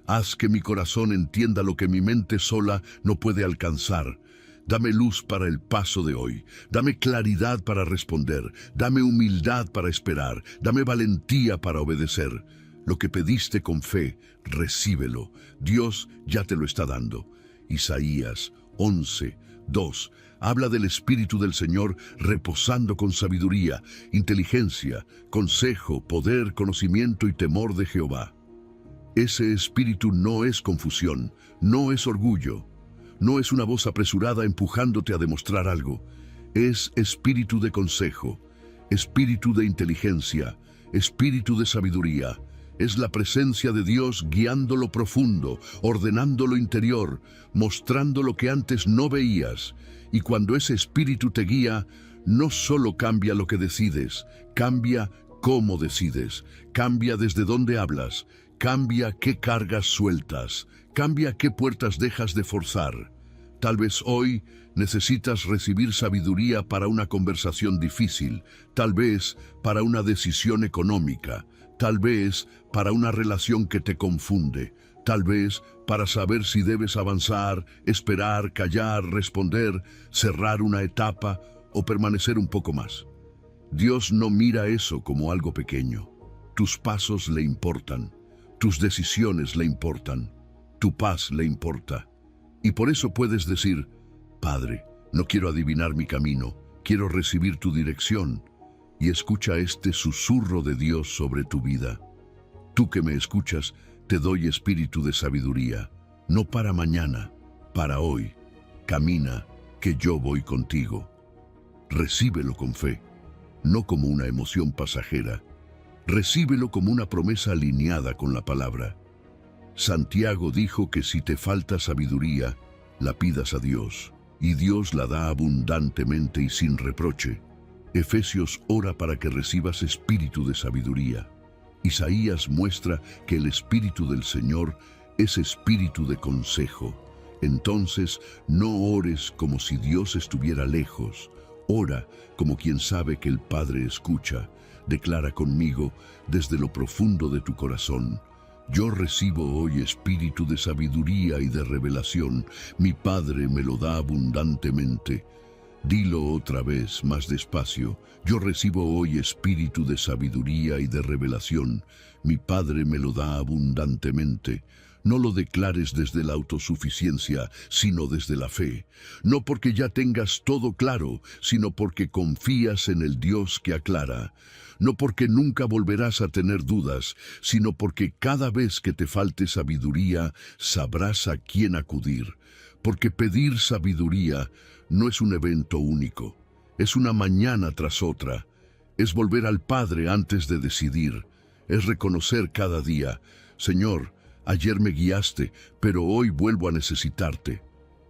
Haz que mi corazón entienda lo que mi mente sola no puede alcanzar. Dame luz para el paso de hoy, dame claridad para responder, dame humildad para esperar, dame valentía para obedecer. Lo que pediste con fe, recíbelo. Dios ya te lo está dando. Isaías 11:2 habla del Espíritu del Señor reposando con sabiduría, inteligencia, consejo, poder, conocimiento y temor de Jehová. Ese Espíritu no es confusión, no es orgullo. No es una voz apresurada empujándote a demostrar algo. Es espíritu de consejo, espíritu de inteligencia, espíritu de sabiduría. Es la presencia de Dios guiando lo profundo, ordenando lo interior, mostrando lo que antes no veías. Y cuando ese espíritu te guía, no solo cambia lo que decides, cambia cómo decides, cambia desde dónde hablas, cambia qué cargas sueltas, cambia qué puertas dejas de forzar. Tal vez hoy necesitas recibir sabiduría para una conversación difícil, tal vez para una decisión económica, tal vez para una relación que te confunde, tal vez para saber si debes avanzar, esperar, callar, responder, cerrar una etapa o permanecer un poco más. Dios no mira eso como algo pequeño. Tus pasos le importan. Tus decisiones le importan, tu paz le importa. Y por eso puedes decir: Padre, no quiero adivinar mi camino, quiero recibir tu dirección. Y escucha este susurro de Dios sobre tu vida. Tú que me escuchas, te doy espíritu de sabiduría, no para mañana, para hoy. Camina, que yo voy contigo. Recíbelo con fe, no como una emoción pasajera. Recíbelo como una promesa alineada con la palabra. Santiago dijo que si te falta sabiduría, la pidas a Dios, y Dios la da abundantemente y sin reproche. Efesios ora para que recibas espíritu de sabiduría. Isaías muestra que el Espíritu del Señor es espíritu de consejo. Entonces, no ores como si Dios estuviera lejos. Ora como quien sabe que el Padre escucha. Declara conmigo desde lo profundo de tu corazón: yo recibo hoy espíritu de sabiduría y de revelación. Mi Padre me lo da abundantemente. Dilo otra vez, más despacio: yo recibo hoy espíritu de sabiduría y de revelación. Mi Padre me lo da abundantemente. No lo declares desde la autosuficiencia, sino desde la fe. No porque ya tengas todo claro, sino porque confías en el Dios que aclara. No porque nunca volverás a tener dudas, sino porque cada vez que te falte sabiduría, sabrás a quién acudir. Porque pedir sabiduría no es un evento único, es una mañana tras otra. Es volver al Padre antes de decidir. Es reconocer cada día: Señor, ayer me guiaste, pero hoy vuelvo a necesitarte.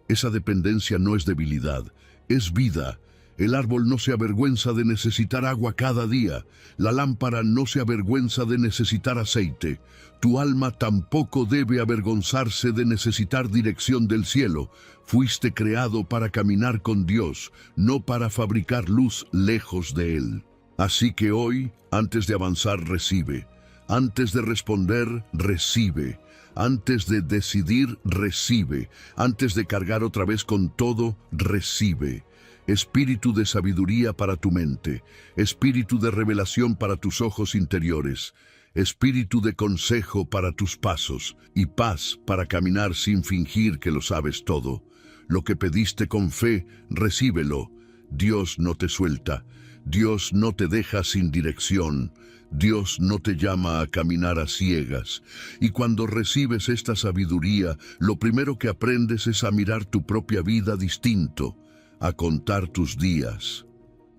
Esa dependencia no es debilidad, es vida. El árbol no se avergüenza de necesitar agua cada día. La lámpara no se avergüenza de necesitar aceite. Tu alma tampoco debe avergonzarse de necesitar dirección del cielo. Fuiste creado para caminar con Dios, no para fabricar luz lejos de Él. Así que hoy, antes de avanzar, recibe. Antes de responder, recibe. Antes de decidir, recibe. Antes de cargar otra vez con todo, recibe. Espíritu de sabiduría para tu mente, espíritu de revelación para tus ojos interiores, espíritu de consejo para tus pasos y paz para caminar sin fingir que lo sabes todo. Lo que pediste con fe, recíbelo. Dios no te suelta, Dios no te deja sin dirección, Dios no te llama a caminar a ciegas. Y cuando recibes esta sabiduría, lo primero que aprendes es a mirar tu propia vida distinto, a contar tus días.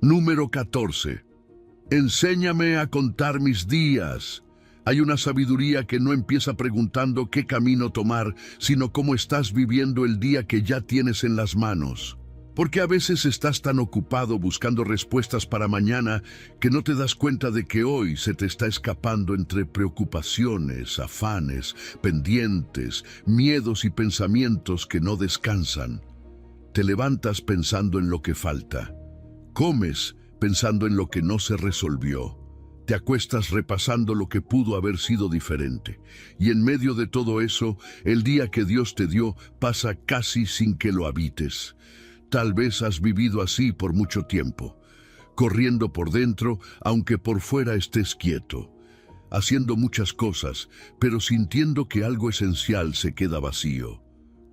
Número 14. Enséñame a contar mis días. Hay una sabiduría que no empieza preguntando qué camino tomar, sino cómo estás viviendo el día que ya tienes en las manos. Porque a veces estás tan ocupado buscando respuestas para mañana que no te das cuenta de que hoy se te está escapando entre preocupaciones, afanes, pendientes, miedos y pensamientos que no descansan. Te levantas pensando en lo que falta. Comes pensando en lo que no se resolvió. Te acuestas repasando lo que pudo haber sido diferente. Y en medio de todo eso, el día que Dios te dio pasa casi sin que lo habites. Tal vez has vivido así por mucho tiempo, corriendo por dentro, aunque por fuera estés quieto, haciendo muchas cosas, pero sintiendo que algo esencial se queda vacío.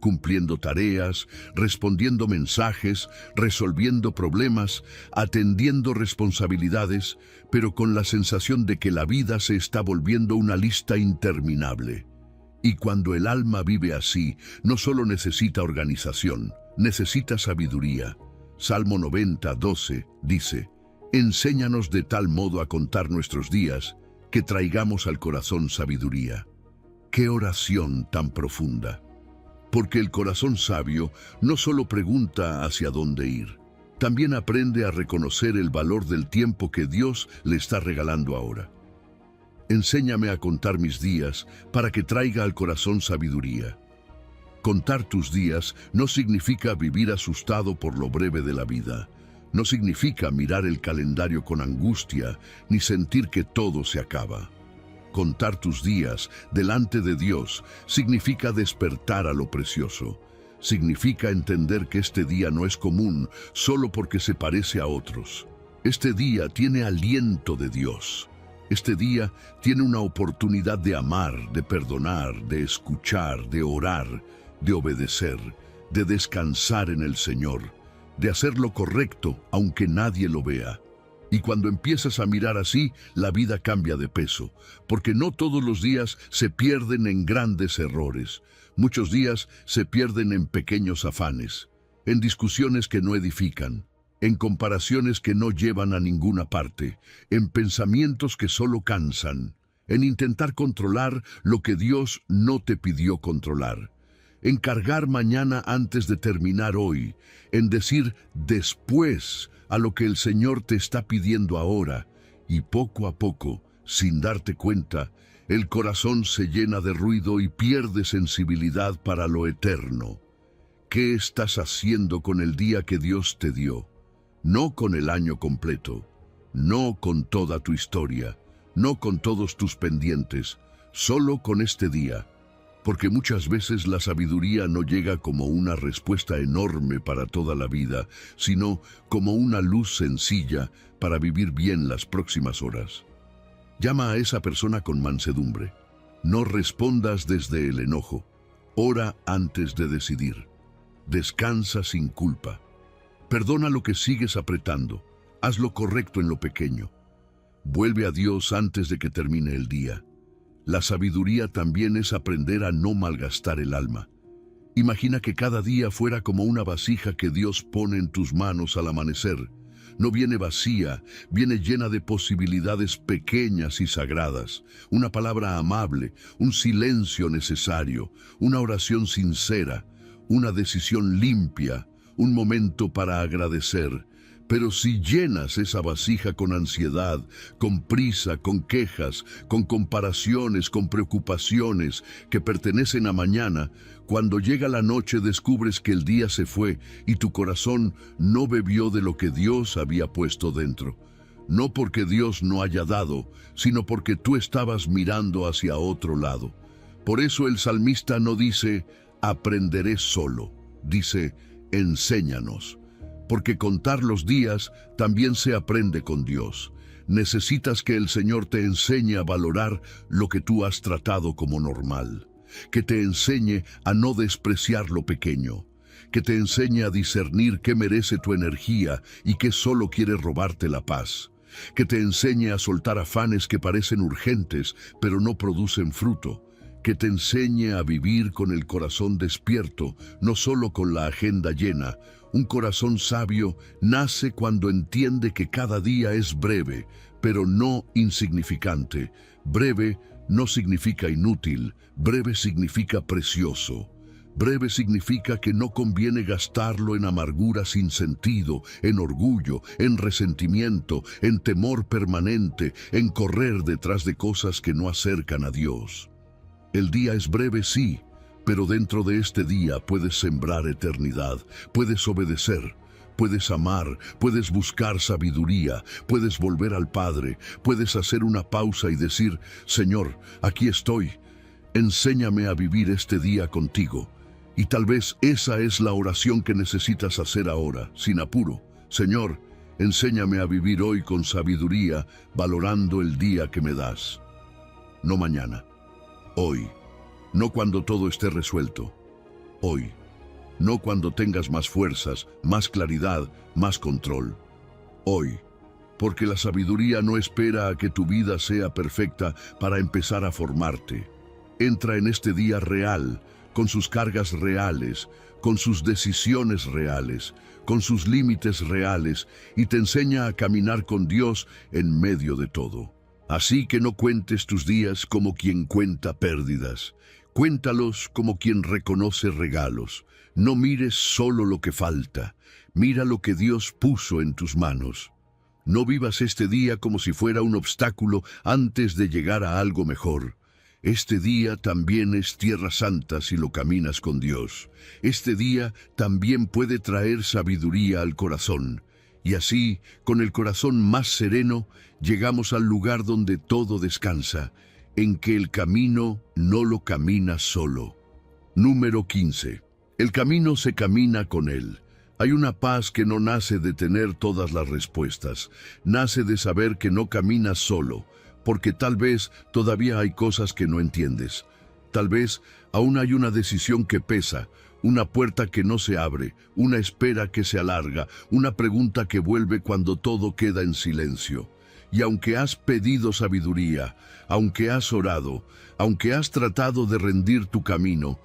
Cumpliendo tareas, respondiendo mensajes, resolviendo problemas, atendiendo responsabilidades, pero con la sensación de que la vida se está volviendo una lista interminable. Y cuando el alma vive así, no solo necesita organización, necesita sabiduría. Salmo 90:12 dice: enséñanos de tal modo a contar nuestros días, que traigamos al corazón sabiduría. ¡Qué oración tan profunda! Porque el corazón sabio no solo pregunta hacia dónde ir, también aprende a reconocer el valor del tiempo que Dios le está regalando ahora. Enséñame a contar mis días para que traiga al corazón sabiduría. Contar tus días no significa vivir asustado por lo breve de la vida. No significa mirar el calendario con angustia ni sentir que todo se acaba. Contar tus días delante de Dios significa despertar a lo precioso. Significa entender que este día no es común solo porque se parece a otros. Este día tiene aliento de Dios. Este día tiene una oportunidad de amar, de perdonar, de escuchar, de orar, de obedecer, de descansar en el Señor, de hacer lo correcto aunque nadie lo vea. Y cuando empiezas a mirar así, la vida cambia de peso, porque no todos los días se pierden en grandes errores. Muchos días se pierden en pequeños afanes, en discusiones que no edifican, en comparaciones que no llevan a ninguna parte, en pensamientos que solo cansan, en intentar controlar lo que Dios no te pidió controlar, en cargar mañana antes de terminar hoy, en decir después a lo que el Señor te está pidiendo ahora, y poco a poco, sin darte cuenta, el corazón se llena de ruido y pierde sensibilidad para lo eterno. ¿Qué estás haciendo con el día que Dios te dio? No con el año completo, no con toda tu historia, no con todos tus pendientes, solo con este día. Porque muchas veces la sabiduría no llega como una respuesta enorme para toda la vida, sino como una luz sencilla para vivir bien las próximas horas. Llama a esa persona con mansedumbre. No respondas desde el enojo. Ora antes de decidir. Descansa sin culpa. Perdona lo que sigues apretando. Haz lo correcto en lo pequeño. Vuelve a Dios antes de que termine el día. La sabiduría también es aprender a no malgastar el alma. Imagina que cada día fuera como una vasija que Dios pone en tus manos al amanecer. No viene vacía, viene llena de posibilidades pequeñas y sagradas. Una palabra amable, un silencio necesario, una oración sincera, una decisión limpia, un momento para agradecer. Pero si llenas esa vasija con ansiedad, con prisa, con quejas, con comparaciones, con preocupaciones que pertenecen a mañana, cuando llega la noche descubres que el día se fue y tu corazón no bebió de lo que Dios había puesto dentro. No porque Dios no haya dado, sino porque tú estabas mirando hacia otro lado. Por eso el salmista no dice, aprenderé solo, dice, enséñanos. Porque contar los días también se aprende con Dios. Necesitas que el Señor te enseñe a valorar lo que tú has tratado como normal. Que te enseñe a no despreciar lo pequeño. Que te enseñe a discernir qué merece tu energía y qué solo quiere robarte la paz. Que te enseñe a soltar afanes que parecen urgentes, pero no producen fruto. Que te enseñe a vivir con el corazón despierto, no solo con la agenda llena. Un corazón sabio nace cuando entiende que cada día es breve, pero no insignificante. Breve no significa inútil, breve significa precioso. Breve significa que no conviene gastarlo en amargura sin sentido, en orgullo, en resentimiento, en temor permanente, en correr detrás de cosas que no acercan a Dios. El día es breve, sí, pero dentro de este día puedes sembrar eternidad, puedes obedecer, puedes amar, puedes buscar sabiduría, puedes volver al Padre, puedes hacer una pausa y decir, Señor, aquí estoy, enséñame a vivir este día contigo. Y tal vez esa es la oración que necesitas hacer ahora, sin apuro. Señor, enséñame a vivir hoy con sabiduría, valorando el día que me das. No mañana, hoy. No cuando todo esté resuelto. Hoy. No cuando tengas más fuerzas, más claridad, más control. Hoy. Porque la sabiduría no espera a que tu vida sea perfecta para empezar a formarte. Entra en este día real, con sus cargas reales, con sus decisiones reales, con sus límites reales, y te enseña a caminar con Dios en medio de todo. Así que no cuentes tus días como quien cuenta pérdidas. Cuéntalos como quien reconoce regalos. No mires solo lo que falta. Mira lo que Dios puso en tus manos. No vivas este día como si fuera un obstáculo antes de llegar a algo mejor. Este día también es tierra santa si lo caminas con Dios. Este día también puede traer sabiduría al corazón. Y así, con el corazón más sereno, llegamos al lugar donde todo descansa, en que el camino no lo caminas solo. Número 15. El camino se camina con Él. Hay una paz que no nace de tener todas las respuestas. Nace de saber que no caminas solo, porque tal vez todavía hay cosas que no entiendes. Tal vez aún hay una decisión que pesa, una puerta que no se abre, una espera que se alarga, una pregunta que vuelve cuando todo queda en silencio. Y aunque has pedido sabiduría, aunque has orado, aunque has tratado de rendir tu camino,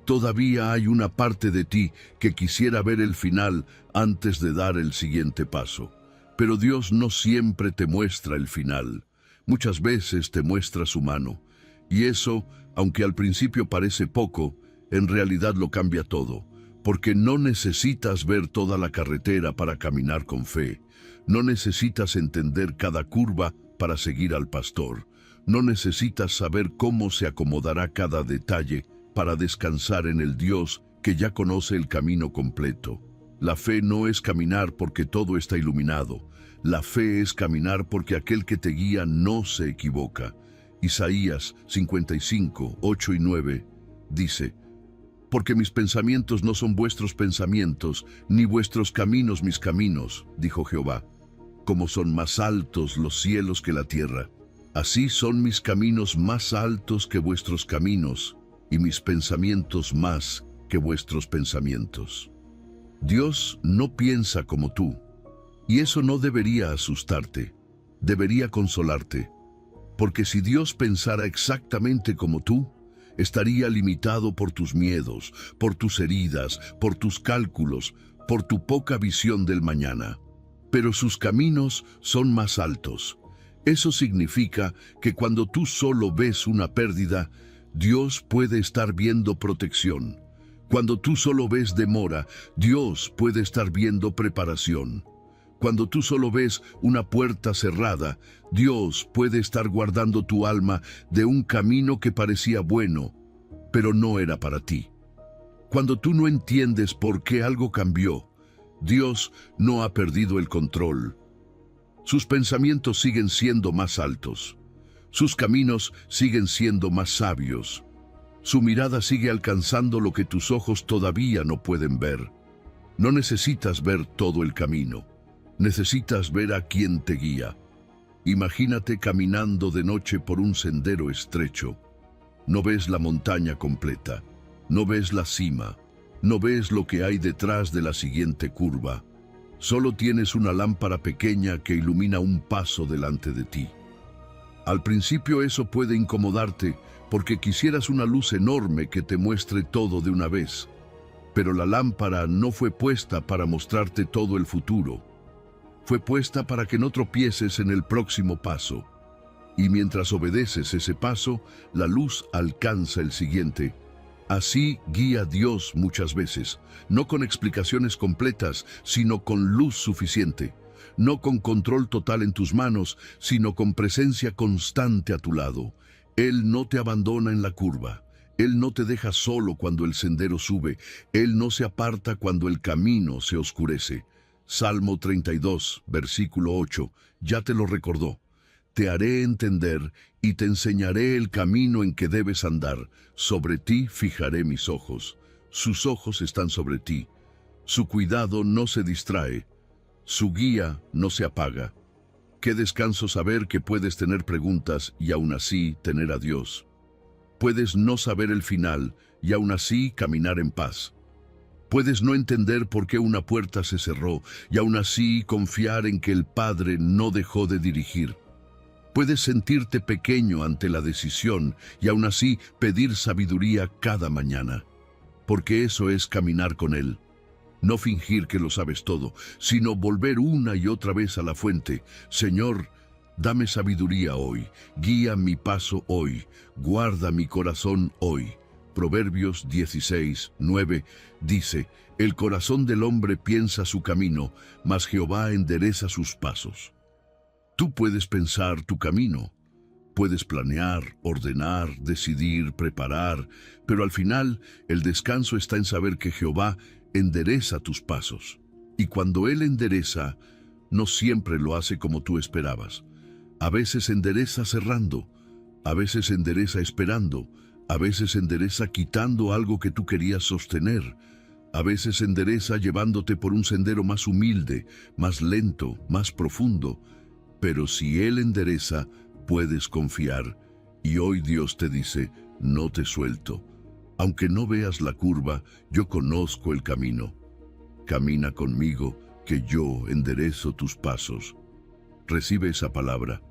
todavía hay una parte de ti que quisiera ver el final antes de dar el siguiente paso. Pero Dios no siempre te muestra el final. Muchas veces te muestra su mano. Y eso, aunque al principio parece poco, en realidad lo cambia todo. Porque no necesitas ver toda la carretera para caminar con fe. No necesitas entender cada curva para seguir al pastor. No necesitas saber cómo se acomodará cada detalle para descansar en el Dios que ya conoce el camino completo. La fe no es caminar porque todo está iluminado. La fe es caminar porque aquel que te guía no se equivoca. Isaías 55, 8 y 9 dice, «Porque mis pensamientos no son vuestros pensamientos, ni vuestros caminos mis caminos, dijo Jehová. Como son más altos los cielos que la tierra, Así son mis caminos más altos que vuestros caminos, y mis pensamientos más que vuestros pensamientos. Dios no piensa como tú, y eso no debería asustarte, debería consolarte, porque si Dios pensara exactamente como tú, estaría limitado por tus miedos, por tus heridas, por tus cálculos, por tu poca visión del mañana. Pero sus caminos son más altos. Eso significa que cuando tú solo ves una pérdida, Dios puede estar viendo protección. Cuando tú solo ves demora, Dios puede estar viendo preparación. Cuando tú solo ves una puerta cerrada, Dios puede estar guardando tu alma de un camino que parecía bueno, pero no era para ti. Cuando tú no entiendes por qué algo cambió, Dios no ha perdido el control. Sus pensamientos siguen siendo más altos. Sus caminos siguen siendo más sabios. Su mirada sigue alcanzando lo que tus ojos todavía no pueden ver. No necesitas ver todo el camino. Necesitas ver a quien te guía. Imagínate caminando de noche por un sendero estrecho. No ves la montaña completa. No ves la cima. No ves lo que hay detrás de la siguiente curva. Solo tienes una lámpara pequeña que ilumina un paso delante de ti. Al principio eso puede incomodarte porque quisieras una luz enorme que te muestre todo de una vez. Pero la lámpara no fue puesta para mostrarte todo el futuro. Fue puesta para que no tropieces en el próximo paso. Y mientras obedeces ese paso, la luz alcanza el siguiente. Así guía Dios muchas veces, no con explicaciones completas, sino con luz suficiente. No con control total en tus manos, sino con presencia constante a tu lado. Él no te abandona en la curva. Él no te deja solo cuando el sendero sube. Él no se aparta cuando el camino se oscurece. Salmo 32, versículo 8, ya te lo recordó. Te haré entender y te enseñaré el camino en que debes andar. Sobre ti fijaré mis ojos. Sus ojos están sobre ti. Su cuidado no se distrae. Su guía no se apaga. Qué descanso saber que puedes tener preguntas y aún así tener a Dios. Puedes no saber el final y aún así caminar en paz. Puedes no entender por qué una puerta se cerró y aún así confiar en que el Padre no dejó de dirigir. Puedes sentirte pequeño ante la decisión y aún así pedir sabiduría cada mañana, porque eso es caminar con Él. No fingir que lo sabes todo, sino volver una y otra vez a la fuente. Señor, dame sabiduría hoy, guía mi paso hoy, guarda mi corazón hoy. Proverbios 16, 9 dice, el corazón del hombre piensa su camino, mas Jehová endereza sus pasos. Tú puedes pensar tu camino, puedes planear, ordenar, decidir, preparar, pero al final el descanso está en saber que Jehová endereza tus pasos. Y cuando Él endereza, no siempre lo hace como tú esperabas. A veces endereza cerrando, a veces endereza esperando, a veces endereza quitando algo que tú querías sostener, a veces endereza llevándote por un sendero más humilde, más lento, más profundo. Pero si Él endereza, puedes confiar. Y hoy Dios te dice, no te suelto. Aunque no veas la curva, yo conozco el camino. Camina conmigo, que yo enderezo tus pasos. Recibe esa palabra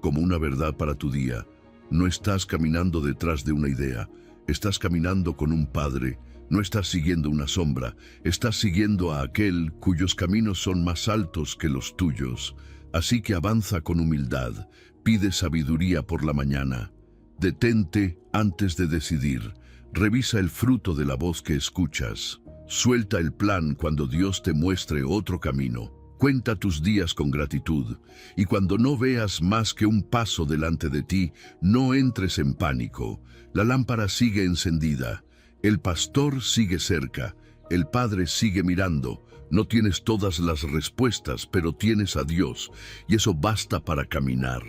como una verdad para tu día. No estás caminando detrás de una idea, estás caminando con un Padre. No estás siguiendo una sombra, estás siguiendo a aquel cuyos caminos son más altos que los tuyos. Así que avanza con humildad, pide sabiduría por la mañana. Detente antes de decidir. Revisa el fruto de la voz que escuchas. Suelta el plan cuando Dios te muestre otro camino. Cuenta tus días con gratitud. Y cuando no veas más que un paso delante de ti, no entres en pánico. La lámpara sigue encendida. El pastor sigue cerca. El Padre sigue mirando. No tienes todas las respuestas, pero tienes a Dios. Y eso basta para caminar.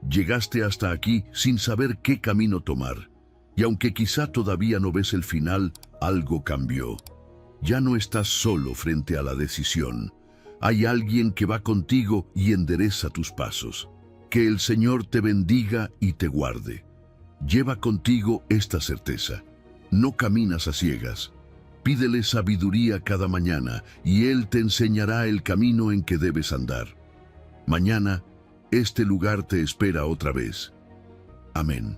Llegaste hasta aquí sin saber qué camino tomar. Y aunque quizá todavía no ves el final, algo cambió. Ya no estás solo frente a la decisión. Hay alguien que va contigo y endereza tus pasos. Que el Señor te bendiga y te guarde. Lleva contigo esta certeza: no caminas a ciegas. Pídele sabiduría cada mañana y Él te enseñará el camino en que debes andar. Mañana, este lugar te espera otra vez. Amén.